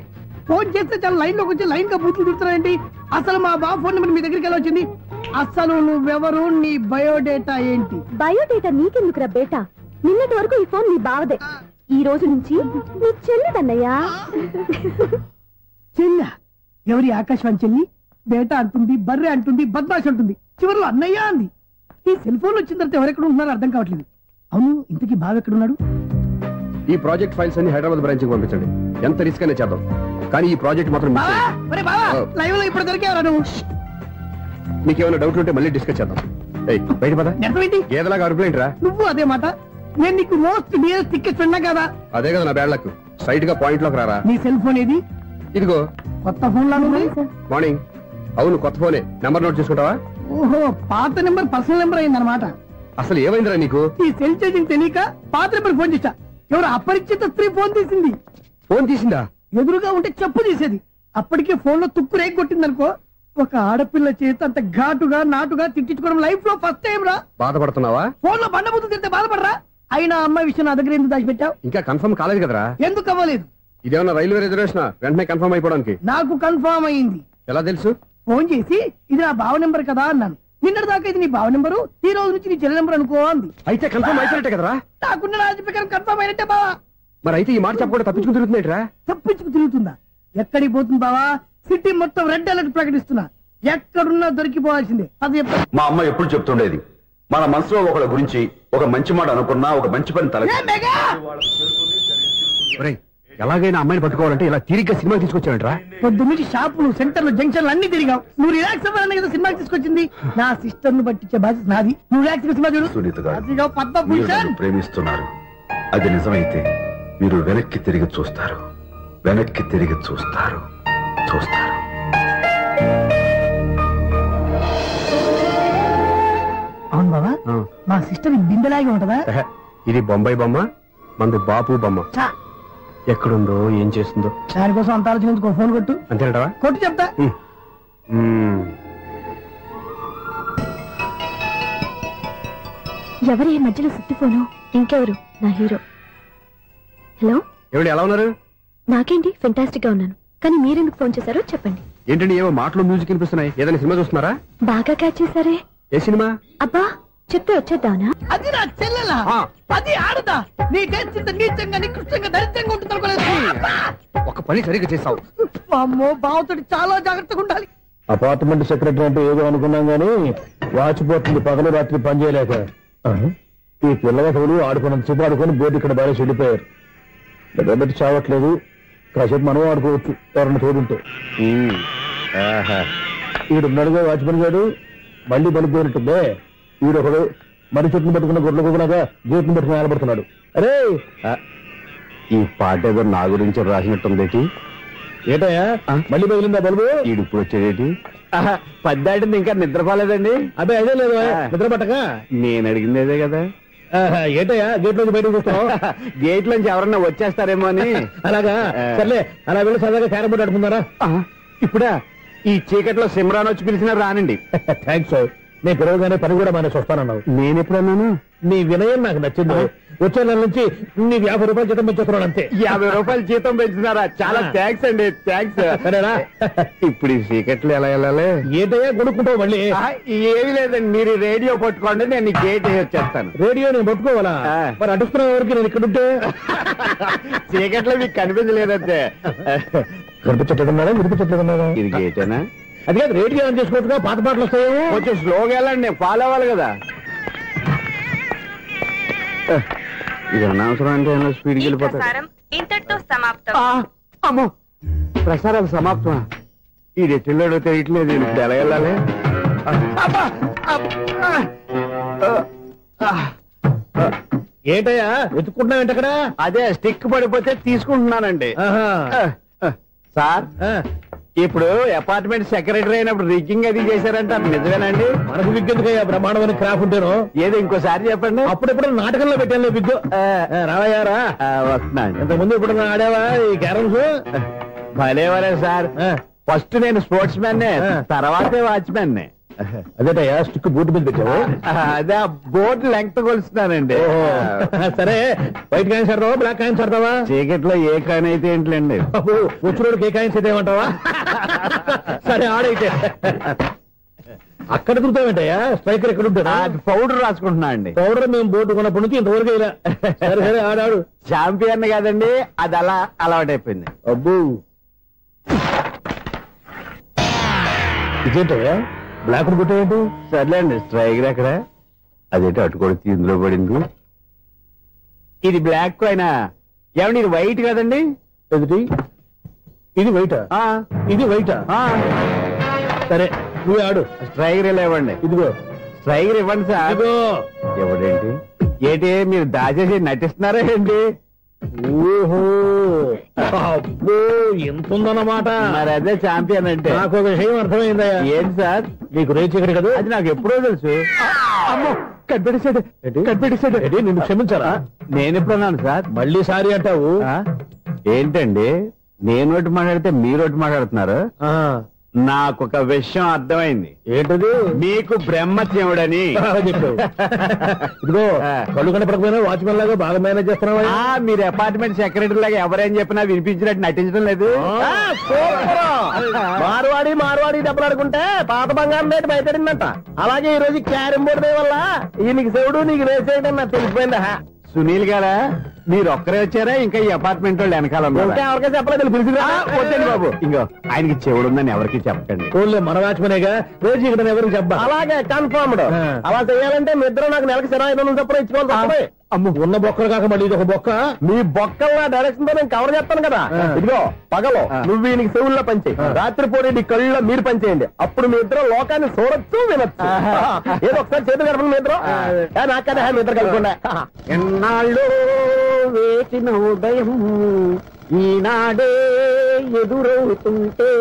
ఫోన్ చేస్తే చాలా లైన్ లోకి వచ్చి లైన్ గా బూతులు తిడుతున్నాయండి. అసలు మా బావ ఫోన్ నెంబర్ మీ దగ్గరికి ఎలా వచ్చింది? అసలు నువ్వెవరు, నీ బయోడేటా ఏంటి? బయోడేటా నీకెందుకురా బేటా? నిన్నటి వరకు ఈ ఫోన్ నీ బావదే, ఈ రోజు నుంచి నీ చెల్లిదన్నయ్యా. చెల్ల ఎవరి? ఆకాశవాణి చెల్లి. బేటా అంటుంది, బర్రె అంటుంది, బద్మాష్ అంటుంది, చివరిలో అన్నయ్య అంది. ఈ సెల్ ఫోన్ వచ్చిన తర్వాత ఎవరెక్కడ ఉంటున్నారో అర్థం కావట్లేదు. అవును, ఇంతకీ బావ ఎక్కడున్నాడు? ఈ ప్రాజెక్ట్ ఫైల్స్ అన్ని హైదరాబాద్ బ్రాంచ్ కి పంపించండి. ఎంత రిస్క్ అయినా చేద్దాం, కానీ ఈ ప్రాజెక్ట్ మాత్రం లైవ్ లో ఇప్పుడు దొరికేవరా నువ్వు? నీకేమైనా డౌట్ ఉంటే మళ్ళీ డిస్కస్ చేద్దాం. బయట పద. గేదలాగా అరుపులేంట్రా? నువ్వు అదే మాట. నేను నీకు మోస్ట్ డియరెస్ట్ టికెట్స్ ఉన్నా కదా. అదే కదా నా బ్యాడ్ లక్. స్ట్రైట్ గా పాయింట్ లోకి రారా. నీ సెల్ ఫోన్ ఏది? ఇదిగో. కొత్త ఫోన్ లా ఉంది. మార్నింగ్. అవును, కొత్త ఫోనే. నెంబర్ నోట్ చేసుకుంటావా? ఓహో, పాత నెంబర్ పర్సనల్ నెంబర్ అయిందన్నమాట. అసలు ఏమైందిరా నీకు? ఈ సెల్ చేంజింగ్ తెలియక పాత నెంబర్ ఫోన్ చేశా. ఎవరు అపరిచిత స్త్రీ ఫోన్ తీసింది. ఫోన్ తీసిందా? ఎదురుగా ఉంటే చెప్పు తీసేది. అప్పటికే ఫోన్ లో తుక్కు రేగి కొట్టిందనుకో. ఒక ఆడపిల్ల చేత అంత ఘాటుగా నాటుగా తిట్టించుకోవడం లైఫ్ లో ఫస్ట్ టైం రా. బాధపడుతున్నావా? ఫోన్ లో బండబుద్ధి తింటే బాధపడరా? అయినా అమ్మాయి విషయం నా దగ్గర ఎందుకు దాచిపెట్టావు? ఇంకా కన్ఫర్మ్ కాలేదు కదరా. ఎందుకు అవ్వలేదు? ఇదేమన్నా రైల్వే రిజర్వేషన్? వెంటనే కన్ఫర్మ్ అయిపోవడానికి. నాకు కన్ఫర్మ్ అయింది. ఎలా తెలుసు? ఫోన్ చేసి ఇది నా బావ నెంబర్ కదా అన్నాను. నిన్నటి దాకా ఇది నీ బావ నెంబరు, ఈ రోజు నుంచి నీ చెల్లి నెంబర్ అనుకో అంది. అయితే కన్ఫర్మ్ అయిపోయినట్టే కదరా? నాకున్న రాజు ప్రకారం కన్ఫర్మ్ అయినట్టే బావా. మరి అయితే ఈ మాట చెప్పకుండా తప్పించుకు తిరుగుతున్నట్రా? తప్పించుకు తిరుగుతుందా? ఎక్కడికి పోతుంది బావా? సిటీ మొత్తం రెడ్ అలర్ట్ ప్రకటిస్తున్నా. ఎక్కడున్నా దొరికిపోవాల్సిందే. అది మా అమ్మ ఎప్పుడు చెప్తుండేది, మన మనసులో ఒకళ్ళ గురించి ఒక మంచి మాట అనుకున్నా ఒక మంచి పని తల. ఎలాగైనా అమ్మాయిని పట్టుకోవాలంటే ఇలా తిరిగ్గా సినిమా తీసుకొచ్చాడంట్రా. పొద్దున్నుంచి షాపులు, సెంటర్లు, జంక్షన్లు అన్ని తిరిగావు. నువ్వు రిలాక్స్ అవ్వాలని కదా సినిమా తీసుకొచ్చింది. నా సిస్టర్ ను పట్టించే బాధ్యత నాది. నువ్వు రిలాక్స్ సినిమా చూడు. సునీత గారు, పద్మభూషణ్ మీరు నన్ను ప్రేమిస్తున్నారు. అది నిజమైతే మీరు వెనక్కి తిరిగి చూస్తారు, వెనక్కి తిరిగి చూస్తారు, చూస్తారు. అవును బాబా, మా సిస్టర్ బిందెలాగే ఉంటదా? ఇది బొంబాయి బొమ్మ, మంది బాపు బొమ్మ. ఎక్కడుందో ఏం చేస్తుందో దానికోసం అంత ఆలోచించుకో. ఫోన్ కొట్టు. అంతేనటవా? కొట్టు చెప్తా. ఎవరి ఈ మధ్యలో సుత్తి ఫోను? ఇంకెవరు? నా హీరో. హలో, ఎవరు? ఎలా ఉన్నారు? నాకేంటి, ఫెంటాస్టిక్ గా ఉన్నాను. కానీ మీరెందుకు ఫోన్ చేశారో చెప్పండి. ఏంటండి ఏవో మాటలు మ్యూజిక్ వినిపిస్తున్నాయి? ఏదైనా సినిమా చూస్తున్నారా? బాగా క్యాచ్ చేశారే. ఏ సినిమా? అబ్బా, చెప్తే వచ్చేద్దానా? అది నా చెల్లెలా? అది ఆడదా? నీ టేస్ట్ ఇంత నీచంగా, నికృష్టంగా, దరిద్రంగా ఉంటుంది అనుకోలేదు. ఒక పని సరిగ్గా చేసావు. అమ్మో, బావతోటి చాలా జాగ్రత్తగా ఉండాలి. అపార్ట్మెంట్ సెక్రటరీ అంటే ఏదో అనుకున్నాం గానీ వాచిపోతుంది పగలు రాత్రి పని చేయలేక. ఈ పిల్లవాడు ఆడుకున్నంత సేపు ఆడుకొని బోర్డు ఇక్కడ బాగా చెడిపోయారు. నిద్రబెట్టి చావట్లేదు. కాసేపు మనం ఆడుకోవచ్చు ఎవరన్నా తోడుంటే. ఈడున్నాడుగా వాచ్మెన్ గారు, మళ్ళీ బలిపోయినట్టుందే. ఈడొకడు మరి చెట్టును పట్టుకున్న గొడ్ల కుక్కలాగా గేట్ను పట్టుకుని ఆడబడుతున్నాడు. అరే, ఈ పాట ఏదో నా గురించి రాసినట్టుందేటి. ఏటయ్యా మళ్ళీ పగిలిందా బల్బు? ఈడు ఇప్పుడు వచ్చేదేటి? పద్దాటింది ఇంకా నిద్రపోలేదండి. అదే అదే లేదు నిద్ర పట్టక. నేను అడిగింది అదే కదా. ఏటయ్యా గేట్ నుంచి బయటకు వస్తావు? గేట్ నుంచి ఎవరన్నా వచ్చేస్తారేమో అని. అలాగా, సర్లే అలా వెళ్ళి సరదాగా క్యారం బోర్డు ఆడుకున్నారా? ఇప్పుడా? ఈ చీకట్లో సిమ్రాన్ వచ్చి పిలిచినా రానండి. థ్యాంక్స్. నేను పిలవగానే పని కూడా మానేసి వస్తానన్నావు. నేను ఎప్పుడన్నాను? నీ వినయం నాకు నచ్చింది. వచ్చే నెల నుంచి నీ 50 రూపాయలు జీతం పెంచుతున్నాడు అంతే. 50 రూపాయలు జీతం పెంచుతున్నారా? చాలా థ్యాంక్స్ అండి, థ్యాంక్స్. ఇప్పుడు ఈ చీకట్లు ఎలా వెళ్ళాలి? ఏంటయ్యా కొనుక్కుంటావు మళ్ళీ? ఏమి లేదండి, మీరు రేడియో పట్టుకోండి, నేను గేట్ వచ్చేస్తాను. రేడియో నేను పట్టుకోవాలా? మరి అడుస్తున్న వరకు నేను ఇక్కడ ఉంటే చీకట్లో మీకు కనిపించలేదంటే. కనిపించట్లేదన్నారా? వినిపించట్లేదన్నారా? ఇది గేటేనా? అది కాదు, రేడియో ఆన్ చేసుకోవచ్చుగా, పాత పాటలు వస్తాయేమో. కొంచెం స్లోగా వెళ్ళండి, నేను ఫాలో అవ్వాలి కదా. ఇది అనవసరం అంటే స్పీడ్కి వెళ్ళిపోతాడు. ఇంతటితో సమాప్తం. అమ్మో, ప్రసారాలు సమాప్తమా? ఈ రెట్టిల్లోడో తెలియట్లేదు. ఇప్పుడు ఎలా వెళ్ళాలి? ఏంటయ్యా వెతుక్కుంటున్నావు ఏంటక్కడ? అదే స్టిక్ పడిపోతే తీసుకుంటున్నానండి. సార్ ఇప్పుడు అపార్ట్మెంట్ సెక్రటరీ అయినప్పుడు రిగ్గింగ్ అది చేశారంట, నిజమేనండి? మనకు విగ్ ఎందుకయ్యా, బ్రహ్మాండమైన క్రాఫ్ ఉంటేను. ఏదో ఇంకోసారి చెప్పండి. అప్పుడెప్పుడు నాటకంలో పెట్టాను విగ్. రావయ్యారా? వస్తున్నాను. ఇంతకుముందు ఇప్పుడు ఆడావా ఈ క్యారమ్స్? భలేవరే సార్, ఫస్ట్ నేను స్పోర్ట్స్ మ్యాన్, తర్వాతే వాచ్మెన్. అదేటయ్యా స్టిక్ బూట్ మీద పెట్టావు? అదే బోర్డు లెంగ్త్ కొలుస్తున్నానండి. సరే వైట్ కాయిన్స్ ఆడతావా బ్లాక్ కాయిన్స్ ఆడతావా? చీకట్ లో ఏ కాయిన్ అయితే ఏంటండి, వచ్చినోడికి ఏ కాయిన్స్ అయితే ఏమంటావా? సరే ఆడైతే. అక్కడ తిరుగుతావేంటయ్యా? స్ట్రైకర్ ఎక్కడ ఉంటారా? పౌడర్ రాసుకుంటున్నా అండి. పౌడర్ మేము బోర్డు కొన్నప్పటి నుంచి ఇంతవరకు ఇలా. సరే సరే ఆడాడు. ఛాంపియన్ కాదండి, అది అలా అలవాటైపోయింది. అబ్బు ఇదేంటయ్యా బ్లాక్ కొట్టేయండి? సర్లేండి, స్ట్రైకర్ ఎక్కడ? అదేంటి అటుకొడితే ఇందులో పడింది. ఇది బ్లాక్ అయినా ఏమండి, ఇది వైట్ కదండి? ఎదుటి ఇది వైటా? ఇది వైటా? సరే నువ్వే ఆడు. స్ట్రైకర్ ఇవ్వండి. ఇదిగో స్ట్రైకర్ ఇవ్వండి సార్. ఎవడేంటి ఏంటి మీరు దాచేసి నటిస్తున్నారా ఏంటి? ఓహో అబ్బో ఎంత ఉందన్నమాట. మరి అదే ఛాంపియన్ అంటే. నాకు ఒక విషయం అర్థమైందా? ఏంటి సార్? నీకు రేచి ఇక్కడ కదా? అది నాకు ఎప్పుడో తెలుసు. అమ్మో కనిపెట్టేసాడు. నిన్ను క్షమించారా? నేను ఎప్పుడన్నాను సార్? మళ్ళీ సారీ అంటావు ఏంటండి? నేను ఒకటి మాట్లాడితే మీరు ఒకటి మాట్లాడుతున్నారు. నాకొక విషయం అర్థమైంది. ఏంటది? మీకు బ్రహ్మత్యముడని చెప్పావు. ఇదిగో కళ్ళు కనపడకపోయినా వాచ్మెన్ లాగా బాగా మేనేజ్ చేస్తున్నావా? మీరు అపార్ట్మెంట్ సెక్రటరీ లాగా ఎవరేం చెప్పినా వినిపించినట్టు నటించడం లేదు. మార్వాడి దెబ్బలాడుకుంటే పాత బంగారం రేటు బయటడిందంట. అలాగే ఈ రోజు క్యారం బోర్డు వల్ల ఈయనకి శివుడు నీకు రేసేయడం నాకు తెలిసిపోయిందా? సునీల్ గారా, మీరు ఒక్కరే వచ్చారా? ఇంకా ఈ అపార్ట్మెంట్ వాళ్ళు వెనకాల ఎవరికీ చెప్పలేదు, పిలిచిరా. వద్దండి బాబు, ఇంకో ఆయనకి చెవుడు ఉందని ఎవరికి చెప్పకండి. మన వాచ్మనేగా రోజు ఇక్కడ ఎవరికి చెప్పా. అలాగే కన్ఫర్మ్డ్. అలా చేయాలంటే మీ ఇద్దరు నాకు నెలకి సిరా 500 చొప్పున ఇచ్చుకోవాలి. అమ్మ ఉన్న బొక్కలు కాక మళ్ళీ ఇది ఒక బొక్క. మీ బొక్కల డైరెక్షన్ తో నేను కవర్ చేస్తాను కదా. ఇదిగో పగలో నువ్వు ఈయనకి చెవుల్లో పనిచేయి, రాత్రి పూట నీ కళ్ళలో మీరు పనిచేయండి. అప్పుడు మీ ఇద్దరు లోకాన్ని చూడొచ్చు వినొచ్చు. ఏదో ఒకసారి చేతులు కలపండి మీ ఇద్దరు. నాకదే మీ ఇద్దరు కలుపుకుండా. ఎన్నాళ్ళు వేసిన ఉదయం ఈనాడే ఎదురవుతుంటే.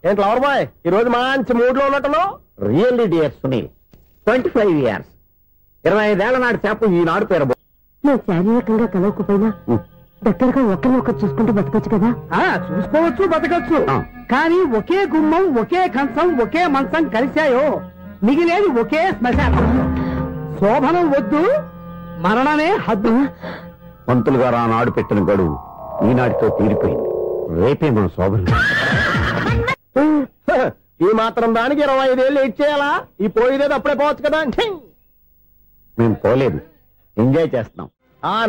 ఏంటి లవర్ బాయ్, ఈ రోజు మంచి మూడ్ లో ఉన్నట్టును? రియల్లీ డియర్ సునీల్, 25 years 25 ఏళ్ల నాటి చేప ఈనాడు పేరబో. నువ్వు శారీరకంగా కలవకపోయినా దగ్గరగా ఒకరినొకరు చూసుకుంటూ బతకొచ్చు కదా? చూసుకోవచ్చు, బతకచ్చు. కానీ ఒకే గుమ్మం, ఒకే కంచం, ఒకే మంచం కలిశాయో మిగిలేది ఒకే శ్మశానం. శోభనం వద్దు, మరణమే హద్దు. పంతులు గారు ఆనాడు పెట్టిన గడువు ఈనాటితో తీరిపోయింది. రేపే మన శోభనం. ఈ మాత్రం దానికి 25 ఏళ్ళు ఇచ్చేయాలా? ఈ పోయేదేది అప్పుడే పోవచ్చు కదా. మేము పోలేదు, ఎంజాయ్ చేస్తున్నాం.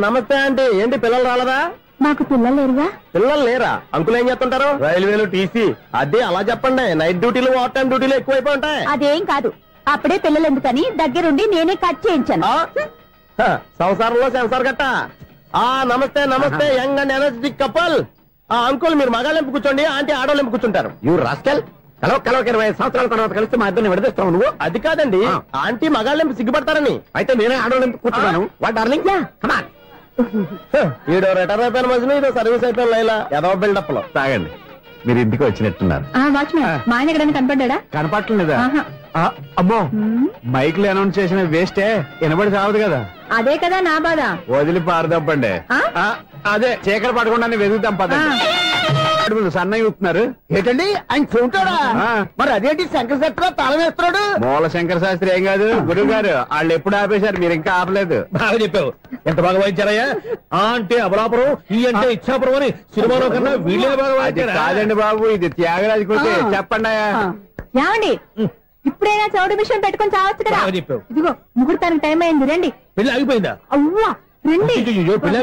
నమస్తే ఆంటీ. ఏంటి పిల్లలు రాలదా? మాకు పిల్లలు లేరుగా. పిల్లలు లేరా? అంకులు ఏం చేస్తుంటారు? రైల్వేలు టీసీ. అదే అలా చెప్పండి. నైట్ డ్యూటీలు ఓవర్ టైం డ్యూటీలు ఎక్కువైపోయి ఉంటాయి. అదేం కాదు, అప్పుడే పిల్లలు ఎందుకని దగ్గరుండి నేనే కట్ చేయించాను. సంసారంలో సెన్సార్ గట్ట. నమస్తే నమస్తే, young and energetic couple. Uncle మీరు మగాళ్ళెంపు కూర్చోండి, ఆంటీ ఆడోళ్ళెంపు కూర్చుంటారు. యూ రాస్కెల్, కలవక 20 సంవత్సరాల తర్వాత కలిస్తే మా ఇద్దరిని విడదీస్తావు నువ్వు. అది కాదండి, ఆంటీ మగాళ్ళెంపు సిగ్గుపడతారని. అయితే నేనే ఆడోళ్ళెంపు కూర్చున్నాను. What darling, come on. ఈడో రిటైర్ అయిపోయిన మధ్యన ఇదో సర్వీస్ అయిపోయిన లైలా ఏదో బిల్డప్ లో. తాగండి, మీరు ఇంటికి వచ్చినట్టున్నారు. మా ఆయన ఎక్కడైనా కనపడ్డా? కనపడలేదా? అమ్మో, మైక్ లో అనౌన్స్ చేసిన వేస్టే, వినబడి సావదు కదా. అదే కదా నా బాధ. వదిలి పారదప్పండి. అదే చీకటి పడకుండా వెతుకుతాం పదండి. సన్నయ్య చూస్తున్నారు ఏంటండి? ఆయన చూంటాడా? మరి అదేంటి శంకర శాస్త్రి తాళం వేస్తున్నాడు? మూల శంకర శాస్త్రి ఏం కాదు, గురువు గారు వాళ్ళు ఎప్పుడు ఆపేశారు, మీరు ఇంకా ఆపలేదు. బాగా చెప్పావు, ఎంత బాగా వాయించారయ్యా. అంటే అబలాపురం, ఈ అంటే ఇచ్చాపురం అని సినిమాలో కన్నా వీళ్ళే బాగా వాయించారు. కాదండి బాబు, ఇది త్యాగరాజు కొట్టి. చెప్పండి. ఏమండి, ఇప్పుడైనా చౌడు మిషన్ పెట్టుకుని చావచ్చు కదా. చెప్పావు. ఇదిగో ముహూర్తానికి టైం అయింది, రండి. పెళ్లి ఆగిపోయిందా? అవ్వా రండి. పెళ్లి